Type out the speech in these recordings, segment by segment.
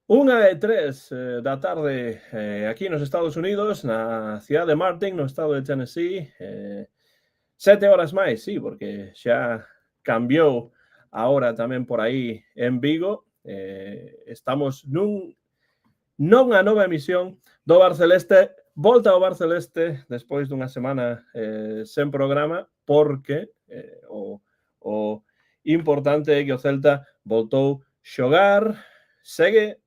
1:03 da tarde aquí nos Estados Unidos, na cidade de Martin, no estado de Tennessee. 7 horas máis, sí, porque xa cambiou a hora tamén por aí en Vigo. Estamos non a nova emisión do Barceleste. Volta ao Barceleste despois dunha semana sen programa, porque o importante é que o Celta voltou xogar, segue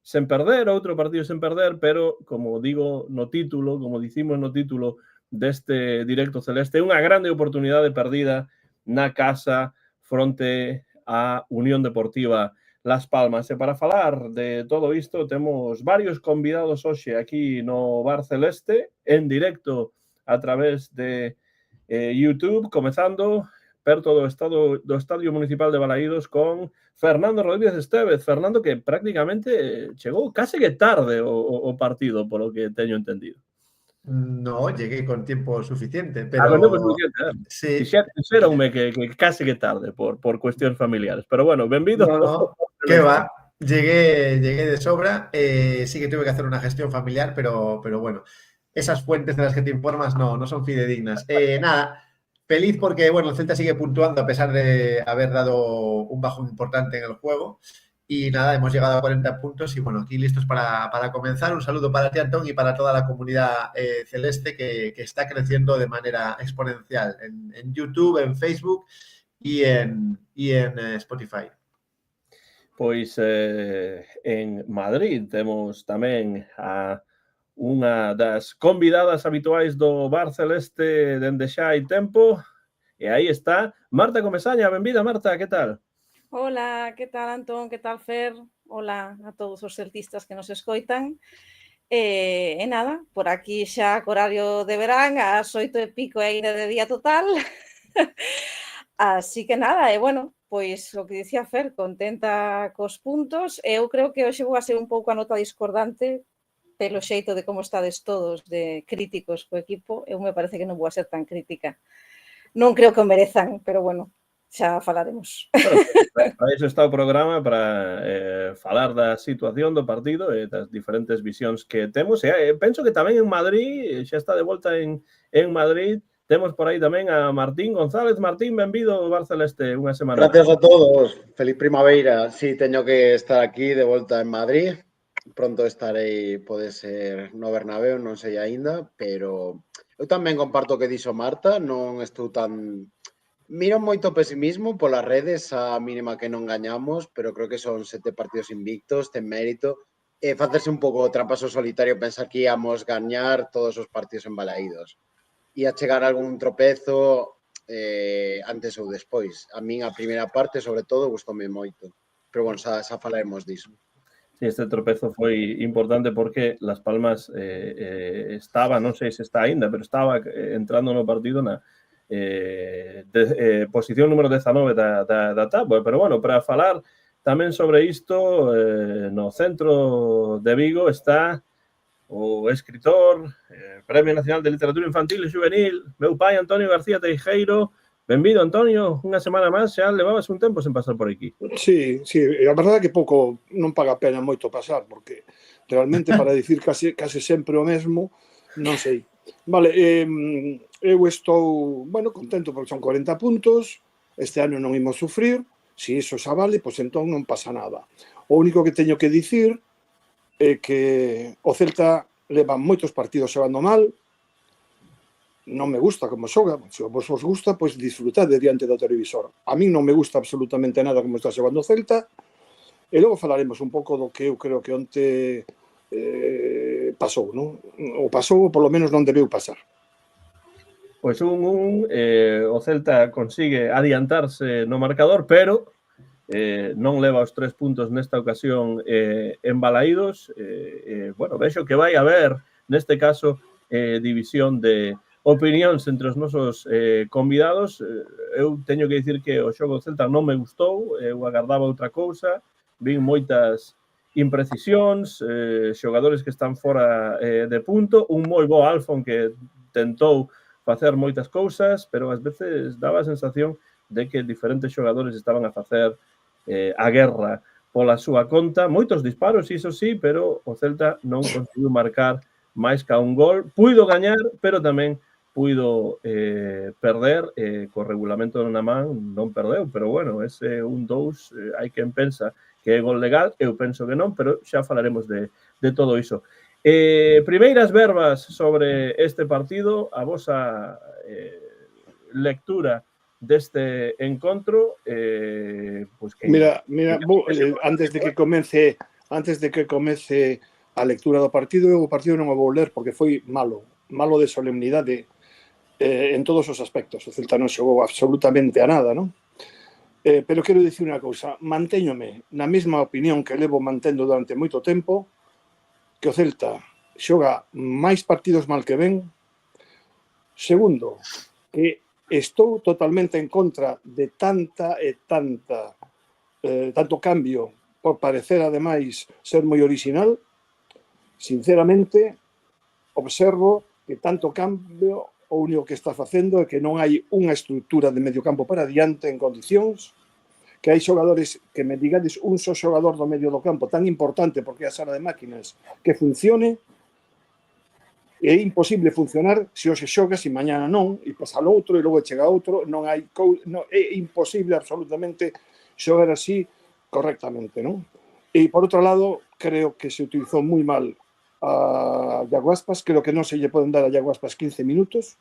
sen perder, outro partido sen perder, pero, como digo no título, como dicimos no título deste directo celeste, unha grande oportunidade perdida na casa fronte á Unión Deportiva Las Palmas. E para falar de todo isto, temos varios convidados hoxe aquí no Bar Celeste, en directo a través de YouTube, comezando perto do Estadio Municipal de Balaídos con Fernando Rodríguez Estévez. Fernando, que prácticamente chegou case que tarde o partido, polo que teño entendido. No, llegué con tiempo suficiente, Con tempo pero suficiente, sí. Dixéronme que case que tarde por cuestións familiares. Pero bueno, benvido. No, qué va. Llegué de sobra. Sí que tuve que hacer una gestión familiar, pero bueno, esas fuentes de las que te informas no son fidedignas. Nada, feliz porque, bueno, el Celta sigue puntuando a pesar de haber dado un bajón importante en el juego. Y nada, hemos llegado a 40 puntos y bueno, aquí listos para comenzar. Un saludo para ti, Antón, y para toda la comunidad celeste que está creciendo de manera exponencial en YouTube, en Facebook y en Spotify. Pois en Madrid temos tamén a unha das convidadas habituais do Bar Celeste dende xa hai tempo, e aí está Marta Comesaña. Benvida, Marta, que tal? Hola, que tal, Antón? Que tal, Fer? Hola a todos os celtistas que nos escoitan. E nada, por aquí xa co horario de verán, ás 8:00 aínda de día total. Así que nada, bueno, pois o que dicía Fer, contenta cos puntos. Eu creo que hoxe vou a ser un pouco a nota discordante pelo xeito de como estades todos de críticos co equipo. Eu me parece que non vou a ser tan crítica. Non creo que o merezan, pero bueno, xa falaremos. Bueno, para iso está o programa, para falar da situación do partido e das diferentes visións que temos. E penso que tamén en Madrid, xa está de volta en Madrid, temos por aí tamén a Martín González. Martín, benvido ao Bar Celeste unha semana. Gracias a todos. Feliz primavera. Sí, teño que estar aquí de volta en Madrid. Pronto estarei, pode ser no Bernabéu, non sei aínda, pero eu tamén comparto o que dixo Marta, non estou tan... Miro moito pesimismo polas redes, a mínima que non gañamos, pero creo que son 7 partidos invictos, ten mérito. E facerse un pouco o trapaso solitario, pensar que íamos gañar todos os partidos en Balaídos. Ia chegar algún tropezo antes ou despois. A min a primeira parte, sobre todo, gustoume moito. Pero, bueno, xa falaremos diso. Sí, este tropezo foi importante porque Las Palmas estaba, non sei se está aínda, pero estaba entrando no partido na posición número 19 da táboa. Pero, bueno, para falar tamén sobre isto, no centro de Vigo está o escritor, Premio Nacional de Literatura Infantil e Juvenil, meu pai Antonio García Teijeiro. Benvido, Antonio, unha semana máis, xa levabas un tempo sen pasar por aquí. Sí, a verdade é que pouco non paga pena moito pasar, porque realmente para dicir case sempre o mesmo, non sei. Vale, eu estou, bueno, contento porque son 40 puntos, este ano non imos sufrir, se iso xa vale, pois entón non pasa nada. O único que teño que dicir é que o Celta leva moitos partidos xogando mal, non me gusta como xoga, se vos gusta, pois disfrutade diante do televisor. A min non me gusta absolutamente nada como está xogando o Celta, e logo falaremos un pouco do que eu creo que onte pasou, non? O pasou, polo menos non debeu pasar. Pois o Celta consigue adiantarse no marcador, pero non leva os 3 puntos nesta ocasión en Balaídos. Bueno, vexo que vai haber, neste caso, división de opinións entre os nosos convidados. Eu teño que dicir que o xogo do Celta non me gustou, eu agardaba outra cousa, vin moitas imprecisións, xogadores que están fora de punto, un moi bo Alfon que tentou facer moitas cousas, pero ás veces daba a sensación de que diferentes xogadores estaban a facer a guerra pola súa conta, moitos disparos, iso sí, pero o Celta non conseguiu marcar máis ca un gol. Puido gañar, pero tamén puido perder, co regulamento na man non perdeu, pero bueno, ese 1-2 hai quen pensa que é gol legal, eu penso que non, pero xa falaremos de todo iso. Primeiras verbas sobre este partido, a vosa lectura deste encontro, pois que Mira, antes de que comece a lectura do partido, eu o partido non o vou ler porque foi malo de solemnidade en todos os aspectos. O Celta non xogou absolutamente a nada, non? Pero quero dicir unha cousa, mantéñome na mesma opinión que levo mantendo durante moito tempo, que o Celta xoga máis partidos mal que ben. Segundo, que estou totalmente en contra de tanto cambio por parecer, ademais, ser moi original. Sinceramente, observo que tanto cambio o único que está facendo é que non hai unha estrutura de mediocampo para diante en condicións, que hai xogadores que me digades un só xogador do medio do campo tan importante porque é a sala de máquinas que funcione. É imposible funcionar se hoxe xogas e mañana non, e pasa outro e logo chega outro, non hai é imposible absolutamente xogar así correctamente, non? E por outro lado, creo que se utilizou moi mal a Iago Aspas, creo que non se lle poden dar a Iago Aspas 15 minutos,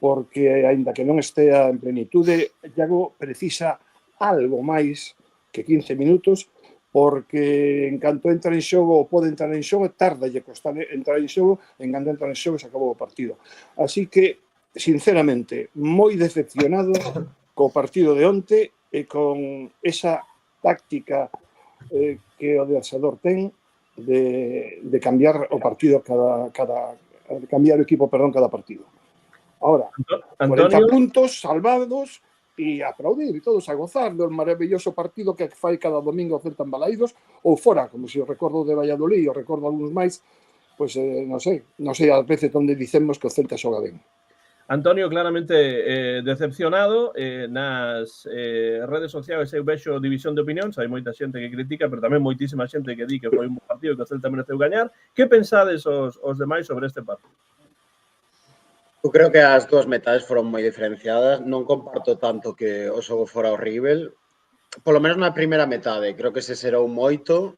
porque aínda que non estea en plenitude, Iago precisa algo máis que 15 minutos, porque en canto entra en xogo ou pode entrar en xogo, tarda lle costar entrar en xogo, en canto entra en xogo se acabou o partido. Así que, sinceramente, moi decepcionado co partido de onte e con esa táctica que o de Asador ten de cambiar o partido cambiar o equipo, cada partido. Ahora, Antonio, 40 puntos salvados e aplaudir e todos a gozar do maravilloso partido que fai cada domingo o Celta en Balaídos ou fora, como se o recordo de Valladolid e o recordo algúns máis, pois non sei ás veces onde dicemos que o Celta xoga ben. Antonio claramente decepcionado nas redes sociais. Eu vexo división de opinións, hai moita xente que critica, pero tamén moitísima xente que di que foi un bom partido e que o Celta mereceu gañar. Que pensades os demais sobre este partido? Eu creo que as dúas metades foron moi diferenciadas. Non comparto tanto que o xogo fora horrível. Polo menos na primeira metade. Creo que se serou moito.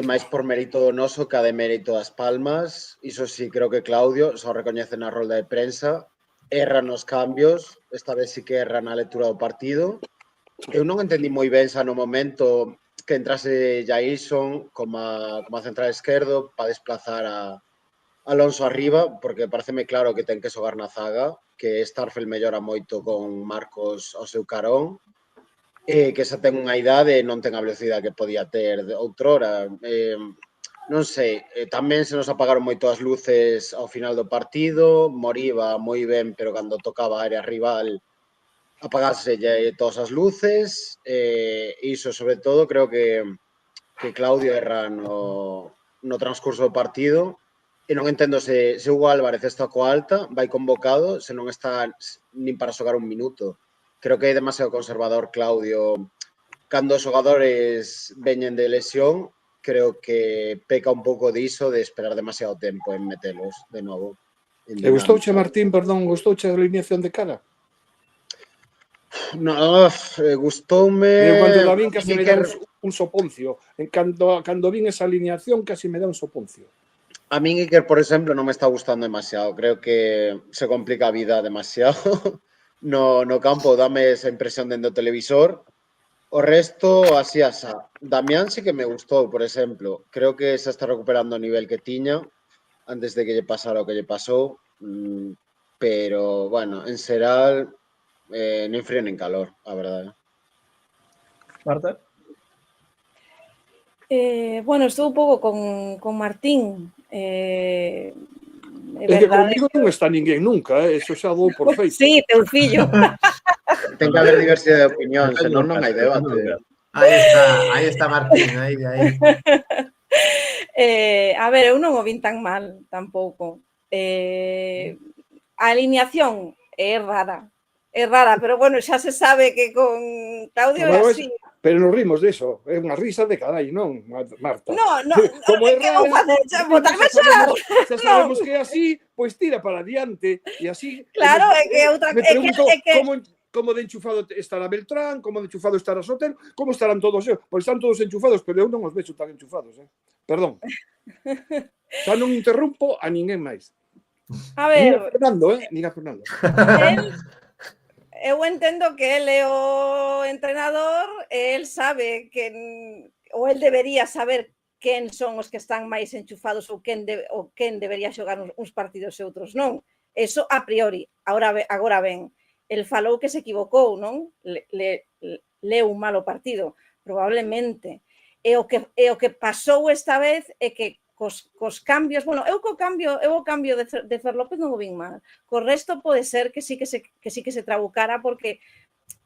máis por mérito do noso que a de mérito das Palmas. Iso sí, creo que Claudio só recoñece na rolda de prensa. Erra nos cambios. Esta vez sí que erra na lectura do partido. Eu non entendí moi ben xa no momento que entrase Jailson como a central esquerdo para desplazar a Alonso arriba, porque pareceme claro que ten que xogar na zaga, que Starfel mellora moito con Marcos ao seu carón, que xa ten unha idade e non ten a velocidade que podía ter outrora. Non sei, tamén se nos apagaron moito as luces ao final do partido, Moriba moi ben, pero cando tocaba a área rival apagase todas as luces, iso sobre todo creo que Claudio erra no transcurso do partido, e non entendo se Hugo Álvarez está coa alta, vai convocado, se non está nin para xogar un minuto. Creo que é demasiado conservador Claudio. Cando os xogadores veñen de lesión, creo que peca un pouco diso de esperar demasiado tempo en metelos de novo. E gustouche, Martín, gustouche a alineación de cara? No, gustoume... Cando Davín casi me dá un soponcio. Cando vin esa alineación casi me dá un soponcio. A min Iker, por exemplo, non me está gustando demasiado. Creo que se complica a vida demasiado. No campo dame esa impresión dentro do televisor. O resto, así asá. Damián sí que me gustou, por exemplo. Creo que se está recuperando o nivel que tiña antes de que lle pasara o que lle pasou. Pero, bueno, en xeral, nin frío nin calor, a verdade. Marta? Bueno, estou un pouco con Martín. É que conmigo non está ninguén nunca, eso xa dou por feito. Sí, teu fillo. Ten que haber diversidade de opinión, senón non hai debate. Aí está Martín, aí. A ver, eu non o vin tan mal tampouco. A alineación é rara, pero bueno, xa se sabe que con Claudio é así. Pero nos rimos diso, é unha risa de carai, non, Marta? No, Como é que vou raro, facer? Xa botarme a chorar. xa sabemos que é así, pois tira para adiante, e así... Claro, é que outra... Me É pregunto que como de enchufado estará Beltrán, como de enchufado estará Sotero, como estarán todos, pois están todos enchufados, pero eu non os vexo tan enchufados, Perdón. Xa non interrompo a ninguén máis. A Nin ver, a Fernando, nin a Fernando. eu entendo que el é o entrenador e el sabe que ou el debería saber quen son os que están máis enchufados ou quen debería xogar uns partidos e outros non. Eso a priori. Agora ben, el falou que se equivocou, non? Leu un malo partido, probablemente. E o que pasou esta vez é que cos cambios, bueno, eu o cambio de Fer López non o vin mal. Co resto pode ser que sí que se trabucara porque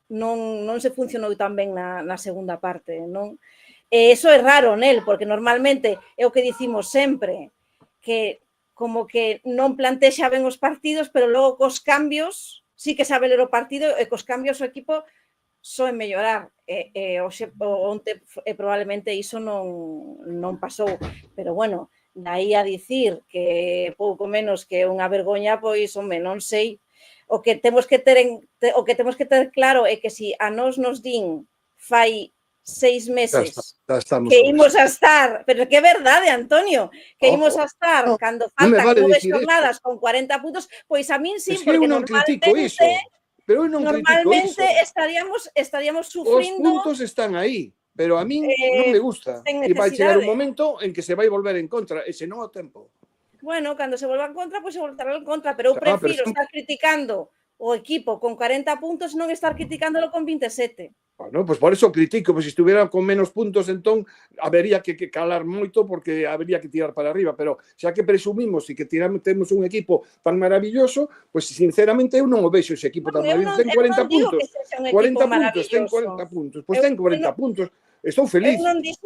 non se funcionou tan ben na segunda parte, non? E iso é raro nel, porque normalmente é o que dicimos sempre, que como que non plantexa ben os partidos, pero logo cos cambios sí que sabe ler o partido e cos cambios o equipo soe mellorar. Onte probablemente iso non pasou, pero bueno, daí a dicir que pouco menos que unha vergoña, pois, home, non sei. O que temos que ter claro é que se a nos din fai 6 meses que imos a estar, pero que é verdade, Antonio, que imos a estar cando faltan 9 xornadas con 40 puntos, pois a min sí, porque normalmente estaríamos sufrindo. Os puntos están aí, pero a min non me gusta. E vai chegar un momento en que se vai volver en contra, e se non o tempo. Bueno, cando se volva en contra, pois se voltará en contra, pero eu prefiro estar criticando o equipo con 40 puntos non estar criticándolo con 27. Bueno, pois por eso critico, pois se estuviera con menos puntos, entón habería que calar moito porque habería que tirar para arriba, pero xa que presumimos e que temos un equipo tan maravilloso, pois sinceramente eu non o vexo ese equipo tan maravilloso. Ten 40 puntos, 40 puntos, ten 40 puntos, pois ten 40 puntos. Estou feliz,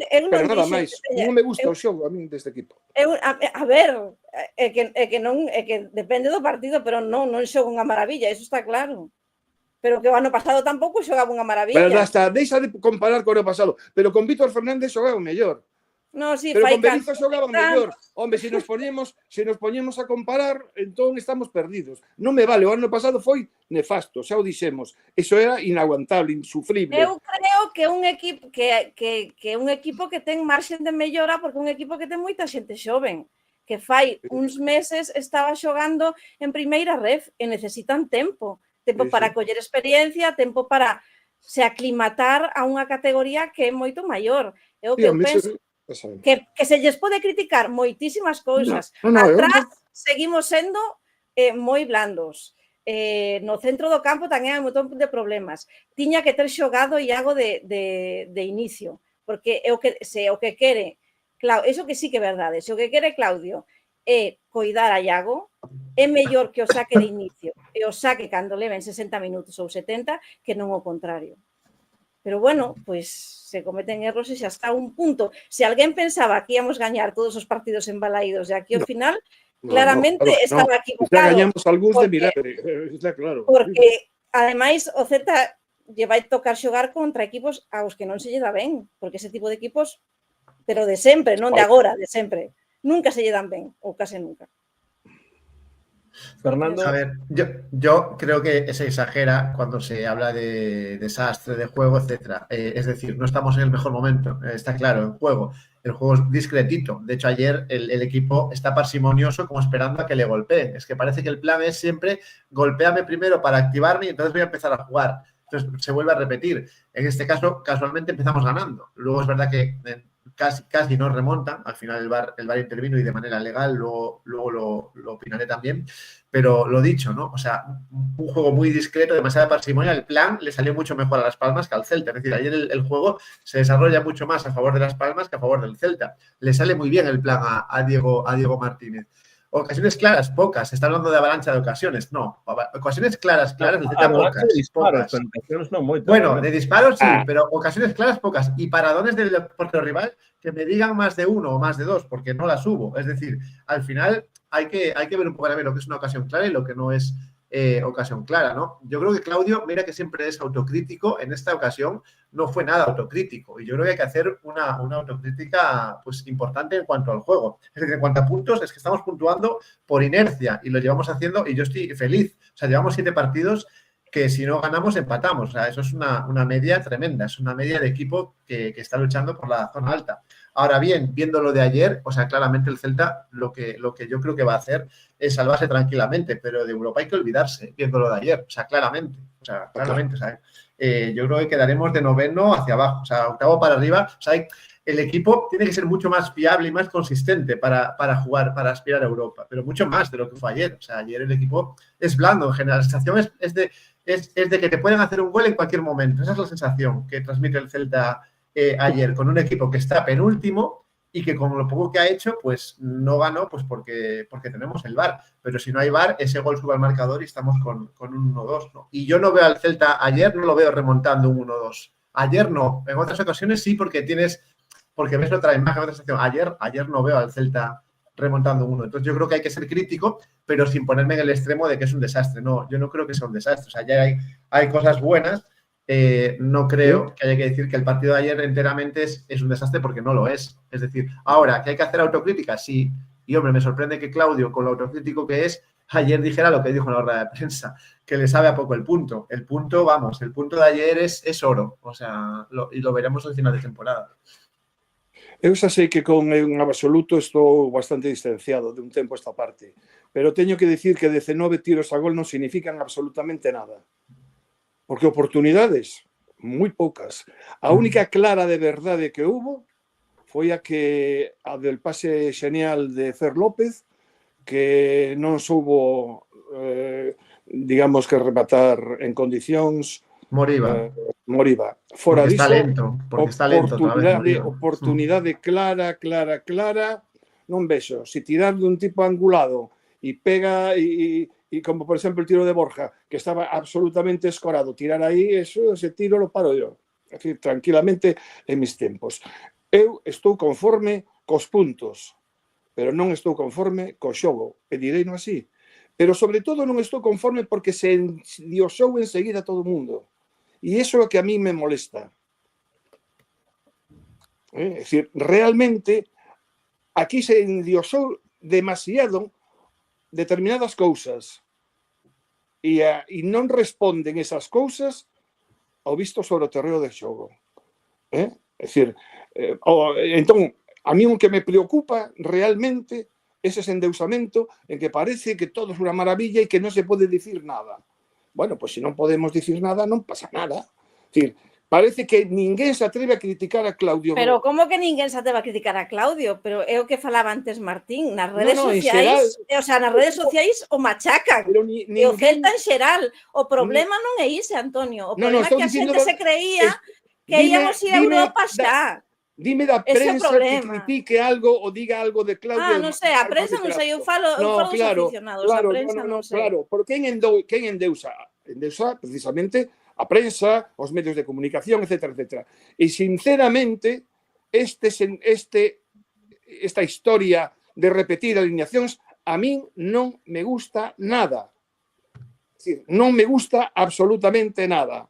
pero nada máis. Non me gusta o xogo a min deste equipo. A ver, é que depende do partido, pero non xoga unha maravilla, eso está claro. Pero que o ano pasado tampouco xogaba unha maravilla. Pero hasta deixa de comparar co ano pasado. Pero con Víctor Fernández xogaba mellor. No, sí, pero con Berizzo xogaba mellor. Hombre, se nos poñemos a comparar, entón estamos perdidos. Non me vale, o ano pasado foi nefasto, xa o dixemos. Eso era inaguantable, insufrible. Eu creo que un equipo que ten marxen de mellora, porque un equipo que ten moita xente xoven, que fai uns meses estaba xogando en primeira ref e necesitan tempo. Tempo para coller experiencia, tempo para se aclimatar a unha categoría que é moito maior. É o que eu penso. Que se lles pode criticar moitísimas cousas. Atrás seguimos sendo moi blandos. No centro do campo tamén hai un montón de problemas. Tiña que ter xogado Iago de inicio, porque o que quere, eso que sí que é verdade, se o que quere Claudio é coidar a Iago, é mellor que o saque de inicio e o saque cando leven 60 minutos ou 70 que non o contrario. Pero bueno, pois se cometen erros e xa está un punto. Se alguén pensaba que íamos gañar todos os partidos embalaídos de aquí ao final, claramente estaba equivocado. Ya gañamos algúns de milagre, está claro. Porque, ademais, o Celta lle vai tocar xogar contra equipos aos que non se lle dá ben, porque ese tipo de equipos, pero de sempre, non de agora, de sempre, nunca se lle dan ben, ou case nunca. Fernando. A ver, yo creo que se exagera cuando se habla de desastre, de juego, etcétera. Es decir, no estamos en el mejor momento, está claro, el juego es discretito. De hecho, ayer el equipo está parsimonioso como esperando a que le golpeen. Es que parece que el plan es siempre golpéame primero para activarme y entonces voy a empezar a jugar. Entonces se vuelve a repetir. En este caso, casualmente empezamos ganando. Luego es verdad que casi no remontan, al final el VAR intervino y de manera legal, luego lo opinaré también, pero lo dicho, ¿no? O sea, un juego muy discreto, demasiada parsimonia, el plan le salió mucho mejor a Las Palmas que al Celta, es decir, ayer el juego se desarrolla mucho más a favor de Las Palmas que a favor del Celta, le sale muy bien el plan a Diego Martínez. Ocasiones claras, pocas. Se está hablando de avalancha de ocasiones. No, ocasiones claras, el Celta pocas. Disparos, bueno, de disparos sí, pero ocasiones claras, pocas. Y paradones del portero rival que me digan más de uno o más de dos, porque no las hubo. Es decir, al final hay que ver un poco a ver lo que es una ocasión clara y lo que no es ocasión clara, ¿no? Yo creo que Claudio, mira que siempre es autocrítico, en esta ocasión no fue nada autocrítico y yo creo que hay que hacer una autocrítica pues importante en cuanto al juego. Es decir, en cuanto a puntos, es que estamos puntuando por inercia y lo llevamos haciendo y yo estoy feliz. O sea, llevamos 7 partidos que si no ganamos empatamos. O sea, eso es una media tremenda, es una media de equipo que está luchando por la zona alta. Ahora bien, viendo lo de ayer, o sea, claramente el Celta lo que yo creo que va a hacer es salvarse tranquilamente, pero de Europa hay que olvidarse, viendo lo de ayer, o sea, claramente. O sea, yo creo que quedaremos de noveno hacia abajo, o sea, octavo para arriba. O sea, el equipo tiene que ser mucho más fiable y más consistente para jugar, para aspirar a Europa, pero mucho más de lo que fue ayer. O sea, ayer el equipo es blando en general, la sensación es de que te pueden hacer un gol en cualquier momento. Esa es la sensación que transmite el Celta ayer, con un equipo que está penúltimo y que con lo poco que ha hecho, pues no ganó, pues porque tenemos el VAR. Pero si no hay VAR, ese gol sube al marcador y estamos con un 1-2, ¿no? Y yo no veo al Celta ayer, no lo veo remontando un 1-2. Ayer no. En otras ocasiones sí, porque ves otra imagen, otra sensación. Ayer no veo al Celta remontando un 1. Entonces yo creo que hay que ser crítico, pero sin ponerme en el extremo de que es un desastre. No, yo no creo que sea un desastre. O sea, ya hay cosas buenas. No creo que haya que decir que el partido de ayer enteramente es un desastre, porque no lo es. Es decir, ahora, ¿que hay que hacer autocrítica? Sí. Y, hombre, me sorprende que Claudio, con lo autocrítico que es, ayer dijera lo que dijo en la rueda de prensa, que le sabe a poco el punto. El punto de ayer es oro. O sea, y lo veremos al final de temporada. Eu xa sei que con un absoluto estou bastante distanciado de un tempo esta parte, pero teño que dicir que 19 tiros a gol non significan absolutamente nada. Porque oportunidades, moi poucas. A única clara de verdade que hubo foi a del pase xenial de Fer López, que non soubo, digamos que rematar en condicións. Moriba. Fora diso, porque está lento. Oportunidade clara, non vexo. Se tirar dun tipo angulado e pega e como por exemplo el tiro de Borja, que estaba absolutamente escorado, tirar aí, ese tiro lo paro yo. É dicir, tranquilamente en mis tempos. Eu estou conforme cos puntos, pero non estou conforme co xogo. E direino así. Pero sobre todo non estou conforme porque se endiosou enseguida todo o mundo. E iso é o que a mí me molesta. É dicir, realmente aquí se endiosou demasiado determinadas cousas e non responden esas cousas ao visto sobre o terreo de xogo. É dicir, entón, a mí o que me preocupa realmente é ese endeusamento en que parece que todo é unha maravilla e que non se pode dicir nada. Bueno, pues si non podemos dicir nada, non pasa nada. Es decir, parece que ninguén se atreve a criticar a Claudio. Pero como que ninguén se atreve a criticar a Claudio? Pero é o que falaba antes Martín, nas redes sociais, o sea, nas redes sociais o machacan. E o Celta en xeral. O problema non é ise, Antonio. O problema é que a xente se creía que íamos ir a Europa xa. Dime da prensa que critique algo ou diga algo de Claudio. Non sei, a prensa non sei, eu falo dos aficionados, a prensa non sei. Claro, porque quen endeusa? Endeusa precisamente a prensa, os medios de comunicación, etc. E sinceramente, esta historia de repetir alineacións a min non me gusta nada. Non me gusta absolutamente nada.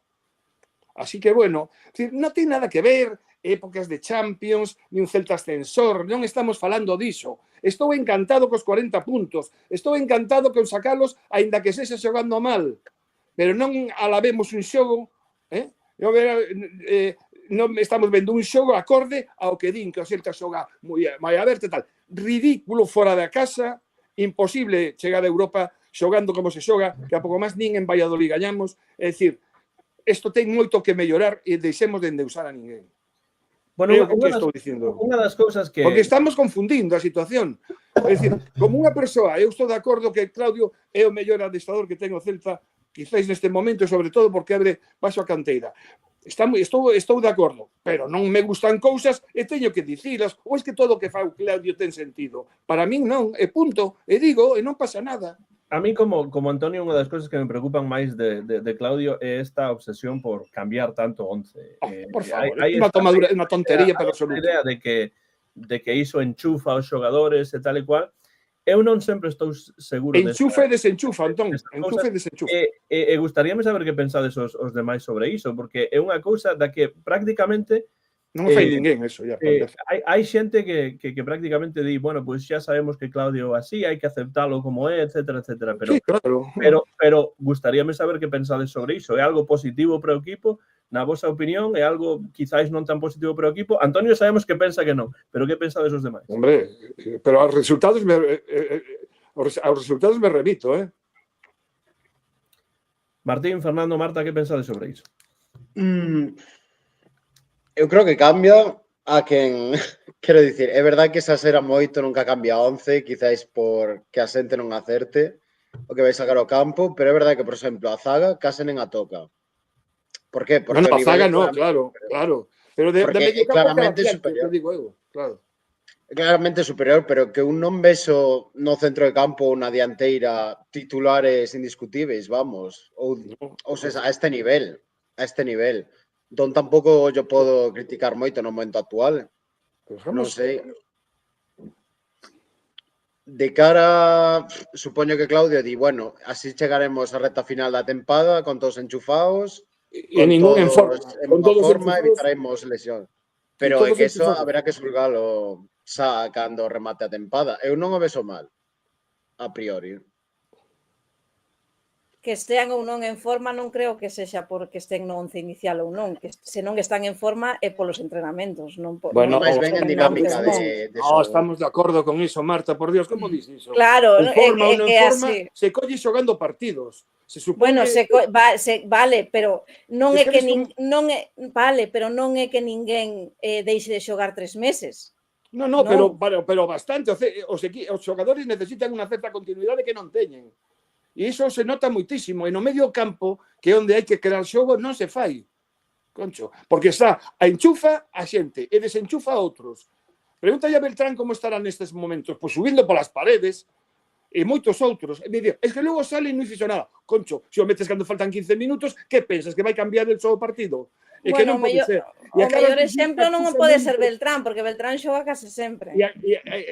Así que, bueno, non ten nada que ver épocas de Champions, ni un Celta ascensor, non estamos falando diso. Estou encantado cos 40 puntos, estou encantado con sacalos, aínda que sexa xogando mal, pero non alabemos un xogo, non estamos vendo un xogo acorde ao que din que o Celta xoga moi aberto e tal. Ridículo fora da casa, imposible chegar a Europa xogando como se xoga, que a pouco máis nin en Valladolid gañamos. É dicir, isto ten moito que mellorar e deixemos de endeusar a ninguén. Bueno, unha das cousas que... Porque estamos confundindo a situación. É dicir, como unha persoa, eu estou de acordo que Claudio é o mellor adestrador que ten o Celta, quizáis neste momento, sobre todo porque abre paso a canteira. Estou de acordo, pero non me gustan cousas e teño que dicilas, ou é que todo o que fai o Claudio ten sentido. Para min non, e punto, e digo, e non pasa nada. A mí, como Antonio, unha das cousas que me preocupan máis de Claudio é esta obsesión por cambiar tanto 11. Por favor, é unha tontería para absoluto. A idea de que iso enchufa aos xogadores e tal e cual, eu non sempre estou seguro Enchufa e desenchufa, Antón. desta Enchufa cousa. e desenchufa. E gustaríame saber que pensades os demais sobre iso, porque é unha cousa da que prácticamente Non o fai ninguén, eso, ya. hai xente que prácticamente di, bueno, pois xa sabemos que Claudio así, hai que aceptalo como é, etcétera, etcétera, Sí, claro. pero gustaríame saber que pensades sobre iso. É algo positivo para o equipo? Na vosa opinión, é algo quizáis non tan positivo para o equipo? Antonio sabemos que pensa que non, pero que pensades os demais? Hombre, pero aos resultados me remito, eh? Martín, Fernando, Marta, que pensades sobre iso? Eu creo que cambia a quen... Quero dicir, é verdade que esa sera moito nunca cambia 11, quizáis porque a xente non acerte o que vai sacar ao campo, pero é verdade que, por exemplo, a zaga case nen a toca. Por qué? Porque Bueno, o a zaga nivel no, claro. Pero de medio campo claramente cada superior. digo eu, claro. Claramente superior, pero que un non vexo no centro de campo na dianteira titulares indiscutíveis, vamos, ou seja, a este nivel. Entón tampouco yo podo criticar moito no momento actual. Non sei. De cara, supoño que Claudio di, bueno, así chegaremos á recta final da tempada con todos enchufados, E ningún en forma. en forma, evitaremos lesión. Pero é que eso haberá que xulgalo xa cando remate a tempada. Eu non o vexo mal, a priori. Que estean ou non en forma non creo que sexa porque estén no 11 inicial ou non, que se non están en forma é polos entrenamentos, non por Bueno, máis ben en dinámica de no, estamos de acordo con iso, Marta, por Dios, como dis iso? Claro, En forma ou non en forma, así. se colle xogando partidos. Se supone... Bueno, vale, pero non é que vale, pero non é que ninguén deixe de xogar 3 meses. No, pero bastante. Os xogadores necesitan unha certa continuidade que non teñen. E iso se nota moitísimo. E no medio campo, que é onde hai que crear xogo, non se fai. Concho. Porque está a enchufa a xente e desenchufa a outros. Pregunta a Beltrán como estará nestes momentos. Pois subindo polas paredes e moitos outros. E me di, es que logo sale e non fixo nada. Concho, se o metes cando faltan 15 minutos, que pensas? Que vai cambiar el xogo partido? E que non pode ser. O mellor exemplo non pode ser Beltrán, porque Beltrán xoga case sempre.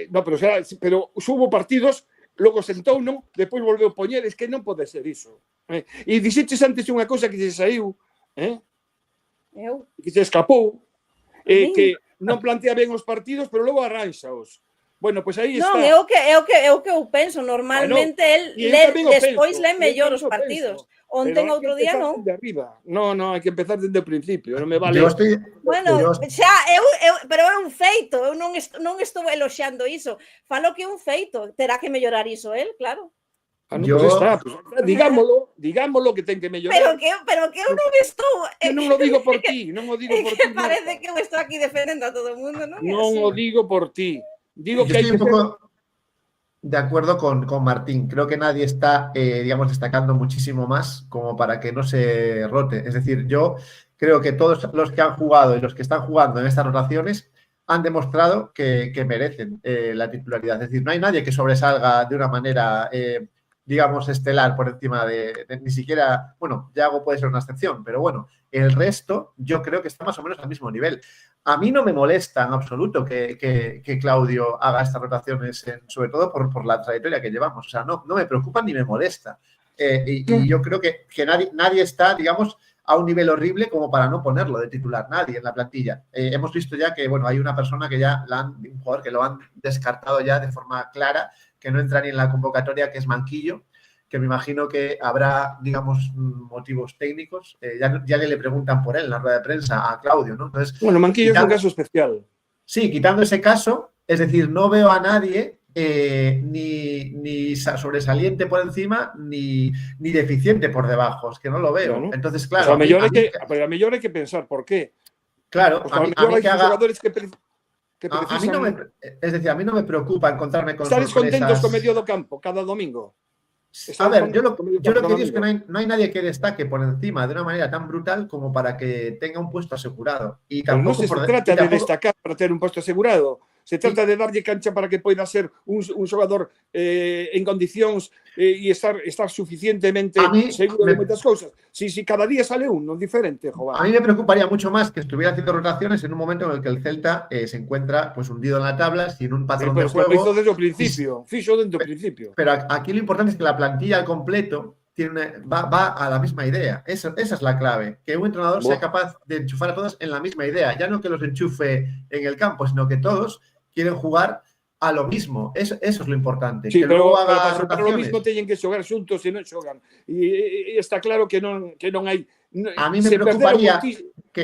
No, pero subo partidos, logo sentou, non? Depois volveu poñer, es que non pode ser iso. E dixeches antes unha cousa que se saiu, que se escapou, que non plantea ben os partidos, pero logo arranxaos. Bueno, pois aí está. Non, é o que eu penso. Normalmente el despois lê mellor os partidos. Onten outro día non. Non, hai que empezar desde o principio. Non me vale. Bueno, xa, pero é un feito. Eu non estou eloxando iso. Falo que é un feito. Terá que mellorar iso el, claro. Digámoslo que ten que mellorar. Pero que eu non estou... Eu non o digo por ti, non o digo por ti. Parece que eu estou aquí defendendo a todo o mundo, non? Non o digo por ti. Digo que estoy un poco de acuerdo con Martín. Creo que nadie está, digamos, destacando muchísimo más como para que no se rote. Es decir, yo creo que todos los que han jugado y los que están jugando en estas rotaciones han demostrado que merecen la titularidad. Es decir, no hay nadie que sobresalga de una manera, digamos, estelar por encima de ni siquiera... Bueno, Yago puede ser una excepción, pero bueno, el resto yo creo que está más o menos al mismo nivel. A mí no me molesta en absoluto que Claudio haga estas rotaciones, sobre todo por la trayectoria que llevamos. O sea, no me preocupa ni me molesta. Y yo creo que nadie está, digamos, a un nivel horrible como para no ponerlo de titular. Nadie en la plantilla. Hemos visto ya que, bueno, hay una persona que ya, un jugador que lo han descartado ya de forma clara, que no entra ni en la convocatoria, que es Manquillo, que me imagino que habrá, digamos, motivos técnicos. Ya le preguntan por él en la rueda de prensa a Claudio, ¿no? Entonces, bueno, Manquillo es un caso especial. Sí, quitando ese caso, es decir, no veo a nadie ni sobresaliente por encima ni deficiente por debajo. Es que no lo veo. Bueno, entonces, claro... Pues a mejor hay que pensar por qué. Claro, pues a mí que haga... jugadores que a mí a mí no me preocupa encontrarme con sorpresas. ¿Estáis contentos con medio do campo cada domingo? A ver, yo lo que digo es que no hay nadie que destaque por encima de una manera tan brutal como para que tenga un puesto asegurado. Y tampoco no se trata de destacar para tener un puesto asegurado. Se trata de darlle cancha para que poida ser un xogador en condicións e estar suficientemente seguro de moitas cousas. Si cada día sale uno diferente, joder. A mí me preocuparía mucho más que estuviera haciendo rotaciones en un momento en el que el Celta se encuentra pues hundido en la tabla, sin un patrón de juego. Pero desde o principio, fixo desde o principio. Pero aquí lo importante es que la plantilla al completo va a la misma idea. Esa es la clave. Que un entrenador sea capaz de enchufar a todos en la misma idea. Ya no que los enchufe en el campo, sino que todos quieren jugar a lo mismo. Eso es lo importante. Sí, que pero luego haga para rotaciones. lo mismo teñen que xogar xuntos e non xogan. E está claro que non hai... A mí me preocuparía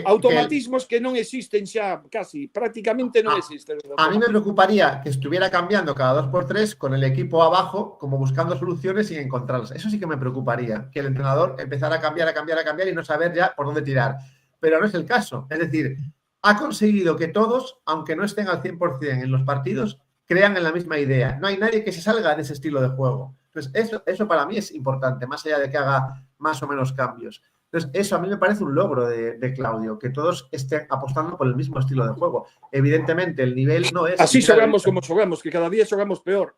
automatismos que non existen xa casi, prácticamente non existen. A mí me preocuparía que estuviera cambiando cada 2x3 con el equipo abajo, como buscando soluciones sin encontrarlas. Eso sí que me preocuparía, que el entrenador empezara a cambiar y no saber ya por dónde tirar. Pero no es el caso. Es decir, ha conseguido que todos, aunque no estén al 100% en los partidos, crean en la misma idea. No hay nadie que se salga de ese estilo de juego. Entonces, eso para mí es importante, más allá de que haga más o menos cambios. Entonces, eso a mí me parece un logro de Claudio, que todos estén apostando por el mismo estilo de juego. Evidentemente, el nivel no es... Así xogamos como xogamos, que cada día xogamos peor.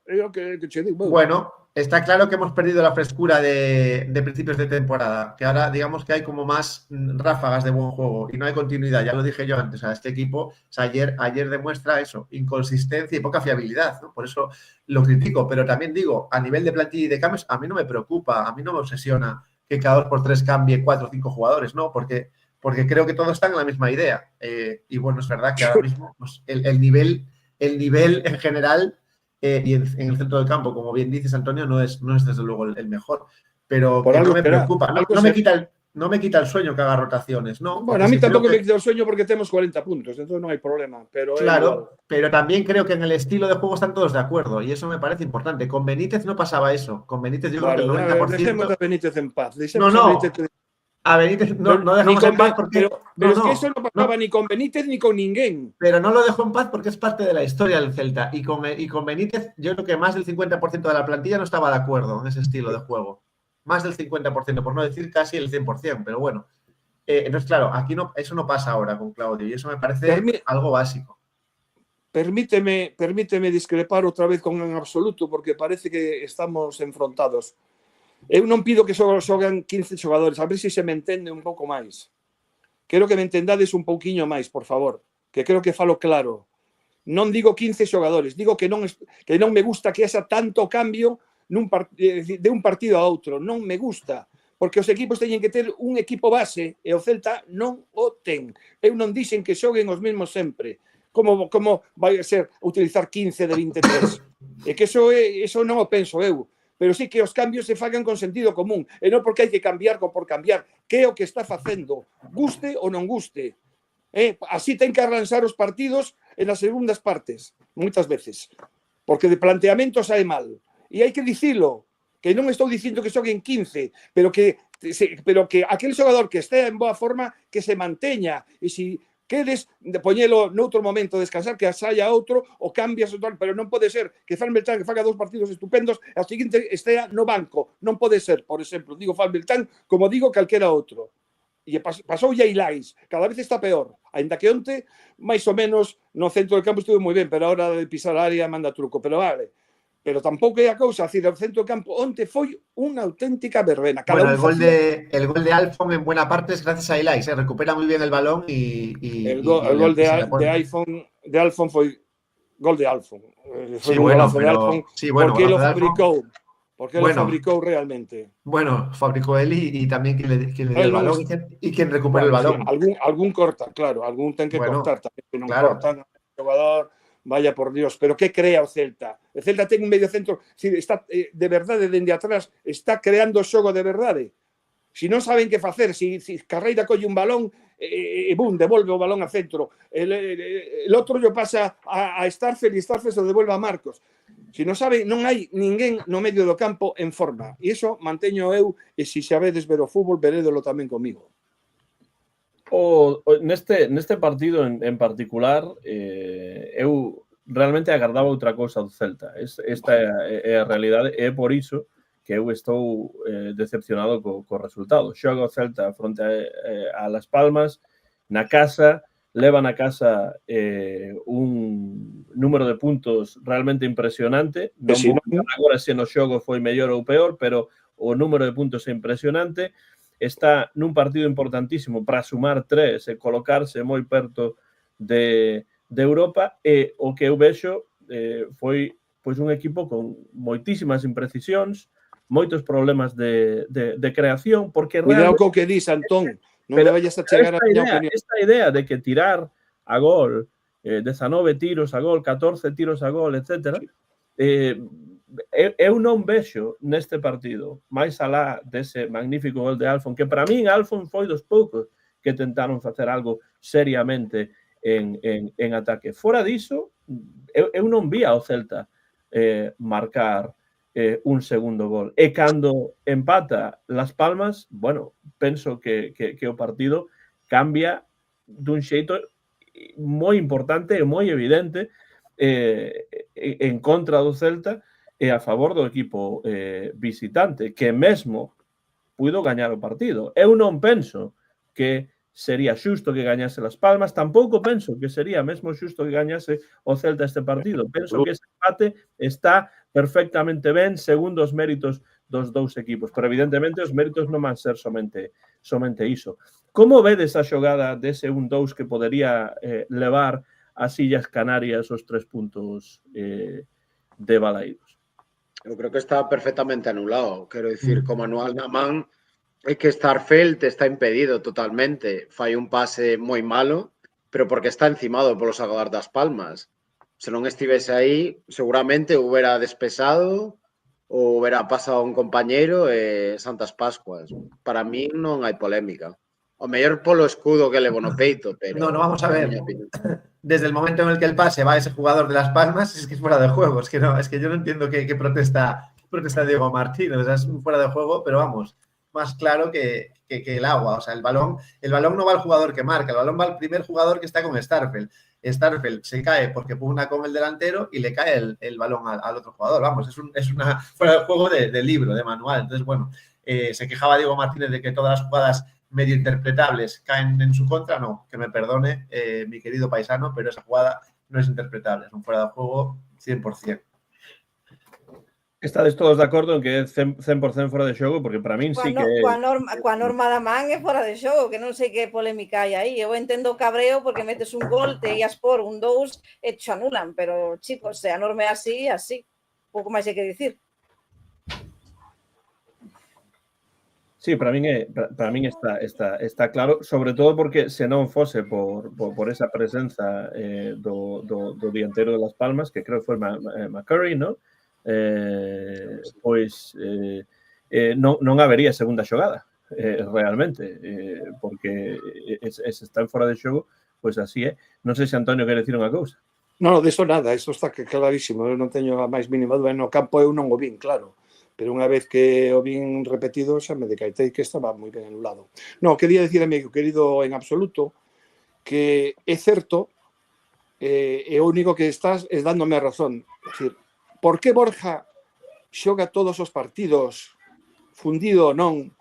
Bueno, está claro que hemos perdido la frescura de principios de temporada, que ahora digamos que hay como más ráfagas de buen juego y no hay continuidad. Ya lo dije yo antes, este equipo ayer demuestra eso, inconsistencia y poca fiabilidad, ¿no? Por eso lo critico, pero también digo, a nivel de plantilla y de cambios, a mí no me preocupa, a mí no me obsesiona que cada 2x3 cambie 4 o 5 jugadores, ¿no? Porque creo que todos están en la misma idea. Y bueno, es verdad que ahora mismo pues, el nivel en general y en el centro del campo, como bien dices, Antonio, no es desde luego el mejor. Pero que no me preocupa. No me quita el sueño que haga rotaciones, ¿no? Bueno, a mí tampoco me quita el sueño porque tenemos 40 puntos, entonces no hay problema. Pero claro, pero también creo que en el estilo de juego están todos de acuerdo y eso me parece importante. Con Benítez no pasaba eso. Con Benítez yo creo que el 90%... Dejemos a Benítez en paz. A Benítez no dejamos en paz porque... Pero es que eso no pasaba ni con Benítez ni con ninguén. Pero no lo dejo en paz porque es parte de la historia del Celta. Y con Benítez yo creo que más del 50% de la plantilla no estaba de acuerdo en ese estilo de juego. Más del 50%, por no decir casi el 100%, pero bueno. Entonces, claro, aquí eso no pasa ahora con Claudio y eso me parece algo básico. Permíteme discrepar outra vez con en absoluto porque parece que estamos enfrontados. Eu non pido que só xogan 15 xogadores, a ver se me entende un pouco máis. Quero que me entendades un pouquiño máis, por favor, que creo que falo claro. Non digo 15 xogadores, digo que non me gusta que haxa tanto cambio de un partido a outro. Non me gusta, porque os equipos teñen que ter un equipo base e o Celta non o ten. Eu non dixen que xoguen os mesmos sempre. Como vai a ser utilizar 15 de 23? E que eso non o penso eu. Pero sí que os cambios se fagan con sentido común e non porque hai que cambiar por cambiar. Que é o que está facendo? Guste ou non guste. Así ten que arranxar os partidos en as segundas partes, moitas veces. Porque de planteamento sae mal. E hai que dicilo, que non estou dicindo que xoguen 15, pero que aquel xogador que estea en boa forma que se manteña. E se quedes de poñelo noutro momento, descansar, que saia outro, o cambias, pero non pode ser que Fran Beltrán que faga 2 partidos estupendos e ao seguinte estea no banco. Non pode ser, por exemplo, digo Fran Beltrán como digo calquera outro. E pasou ya Ilais, cada vez está peor. Ainda que onte, máis ou menos, no centro del campo estuve moi ben, pero a hora de pisar a área manda truco, pero vale. Pero tampouco é a cousa, decir, o centro del campo onte foi unha auténtica verbena. Bueno, el gol de Alfon en buena parte es gracias a Ilais, recupera muy bien el balón el gol de Alfon foi gol de Alfon. Sí, bueno, porque lo fabricou. Porque lo fabricou realmente. Bueno, fabricó él y también quien le dio el balón y quien recupera el balón. Sí, algún corta, claro, algún ten que cortar tamén, que non cortan o xogador. Vaya por Dios, pero que crea o Celta? O Celta ten un medio centro, está de verdade dende atrás, está creando xogo de verdade. Si non saben que facer, si Carreira colle un balón e bum, devolve o balón a centro. El outro yo pasa a Starfel e Starfel se devolve a Marcos. Si non saben, non hai ninguén no medio do campo en forma. E iso manteño eu, e se sabedes ver o fútbol, verédolo tamén comigo. Neste partido en particular, eu realmente agardaba outra cousa do Celta. Esta é a realidade e é por iso que eu estou decepcionado co resultado. Xoga o Celta fronte a Las Palmas, na casa, levan a casa un número de puntos realmente impresionante. Non si vou non- contar agora se no xogo foi mellor ou peor, pero o número de puntos é impresionante. Está nun partido importantísimo para sumar 3 e colocarse moi perto de Europa, e o que eu vexo foi pois un equipo con moitísimas imprecisións, moitos problemas de creación, porque Cuidado realmente co que dis, Antón. Non Pero me vayas a chegar a miña opinión. esta idea de que tirar a gol, 19 tiros a gol, 14 tiros a gol, etc., eu non vexo neste partido, máis alá dese magnífico gol de Alfon, que para min Alfon foi dos poucos que tentaron facer algo seriamente en ataque. Fora diso, eu non vi ao Celta marcar un segundo gol. E cando empata Las Palmas, bueno, penso que o partido cambia dun xeito moi importante e moi evidente en contra do Celta e a favor do equipo visitante, que mesmo puido gañar o partido. Eu non penso que sería xusto que gañase Las Palmas, tampouco penso que sería mesmo xusto que gañase o Celta este partido. Penso que ese empate está perfectamente ben segundo os méritos dos dous equipos, pero evidentemente os méritos non van ser somente iso. Como vedes a xogada dese 1-2 que podería levar as Illas Canarias os 3 puntos de Balaídos? Eu creo que está perfectamente anulado. Quero dicir, co manual na man, é que Starfelt está impedido totalmente. Fai un pase moi malo, pero porque está encimado polo xogador das Palmas. Se non estivese aí, seguramente hubiera despesado ou hubiera pasado un compañeiro e Santas Pascuas. Para mí non hai polémica. O mellor polo escudo que levo no peito, pero... No, vamos a ver. Desde el momento en el que el pase va a ese jugador de Las Palmas, es que es fuera de juego. Es que yo no entiendo qué protesta Diego Martínez. O sea, es un fuera de juego, pero vamos, más claro que el agua. O sea, el balón no va al jugador que marca, el balón va al primer jugador que está con Starfelt. Starfelt se cae porque pugna con el delantero y le cae el balón al otro jugador. Vamos, es una fuera de juego de libro, de manual. Entonces, bueno, se quejaba Diego Martínez de que todas las jugadas medio interpretables caen en su contra. No, que me perdone mi querido paisano, pero esa jugada no es interpretable, es un fuera de juego 100%. Estades todos de acordo en que é 100% fora de xogo, porque para min sí que é... Coa norma da man é fora de xogo, que non sei que polémica hai aí. Eu entendo o cabreo porque metes un gol, te ias por un 2 e te anulan, pero, chicos, se a norma é así, pouco máis hai que dicir. Sí, para min está claro, sobre todo porque se non fose por esa presenza do dianteiro de Las Palmas, que creo que foi McCurry, ¿no? Pois non habería segunda xogada realmente, porque se está fora de xogo, pois así é. Non sei se Antonio quere dicir unha cousa. Non, deso nada, isto está clarísimo. Eu non teño a máis mínima dúbida. No campo eu non o vin, claro. Pero unha vez que o vin repetido, xa me decaitei que estaba moi ben anulado. Non, quería dicir a mi querido en absoluto que é certo e o único que estás é dándome a razón. É dicir, por que Borja xoga todos os partidos fundido ou non?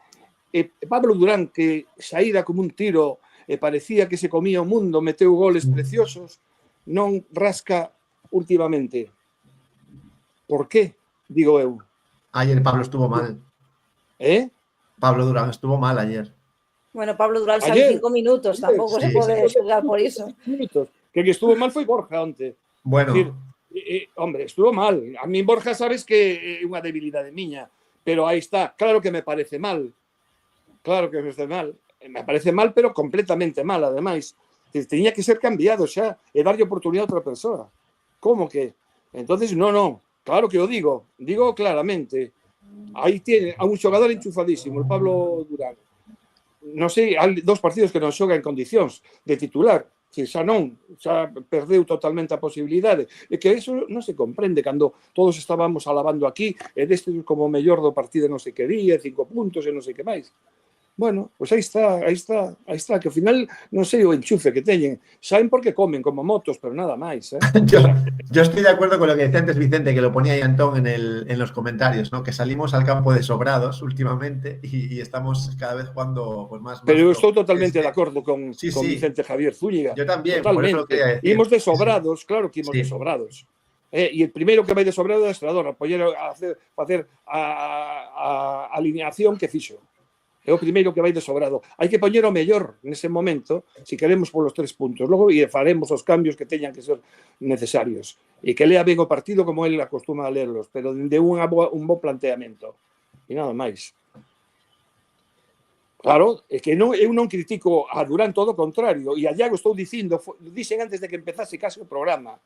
E Pablo Durán, que saíra como un tiro e parecía que se comía o mundo, meteu goles preciosos, non rasca últimamente. Por qué? Digo eu. Ayer Pablo estuvo mal. Pablo Durán estuvo mal ayer. Bueno, Pablo Durán sale 5 minutos, tampouco se pode xugar por iso. Que estuvo mal foi Borja onte. Bueno. Decir, hombre, estuvo mal. A mí Borja sabes que é unha debilidade miña, pero aí está. Claro que me parece mal. Claro que me parece mal. Me parece mal, pero completamente mal, ademais. Teñía que ser cambiado xa e darlle oportunidade a outra persoa. Como que? Entonces, no. Claro que o digo claramente. Aí tiene a un xogador enchufadísimo, el Pablo Durán. Non sei, hai 2 partidos que non xoga en condicións de titular. Xa perdeu totalmente a posibilidade. E que eso non se comprende cando todos estábamos alabando aquí e deste como mellor do partido non sei que día, 5 puntos e non sei que máis. Bueno, pois aí está, que ao final non sei o enchufe que teñen. Saben porque comen como motos, pero nada máis, Yo estoy de acuerdo con lo que decía antes Vicente, que lo ponía ahí Antón en los comentarios, ¿no? Que salimos al campo de sobrados últimamente y estamos cada vez jugando pues, más. Pero eu estou flojo. totalmente de acordo con Sí. Vicente Javier Zúñiga. Yo también, por eso lo Totalmente. quería decir. Imos de sobrados, claro que imos Sí. de sobrados. E o primeiro que vai de sobrado é o Estrador, facer a alineación que fixo. É o primeiro que vai de sobrado. Hai que poñer o mellor nese momento se queremos polos 3 puntos. Logo faremos os cambios que teñan que ser necesarios. E que lea ben o partido como ele acostuma a lerlos, pero de un bo planteamento. E nada máis. Claro, é que eu non critico a Durán, todo o contrario. E a Iago estou dixen antes de que empezase case o programa,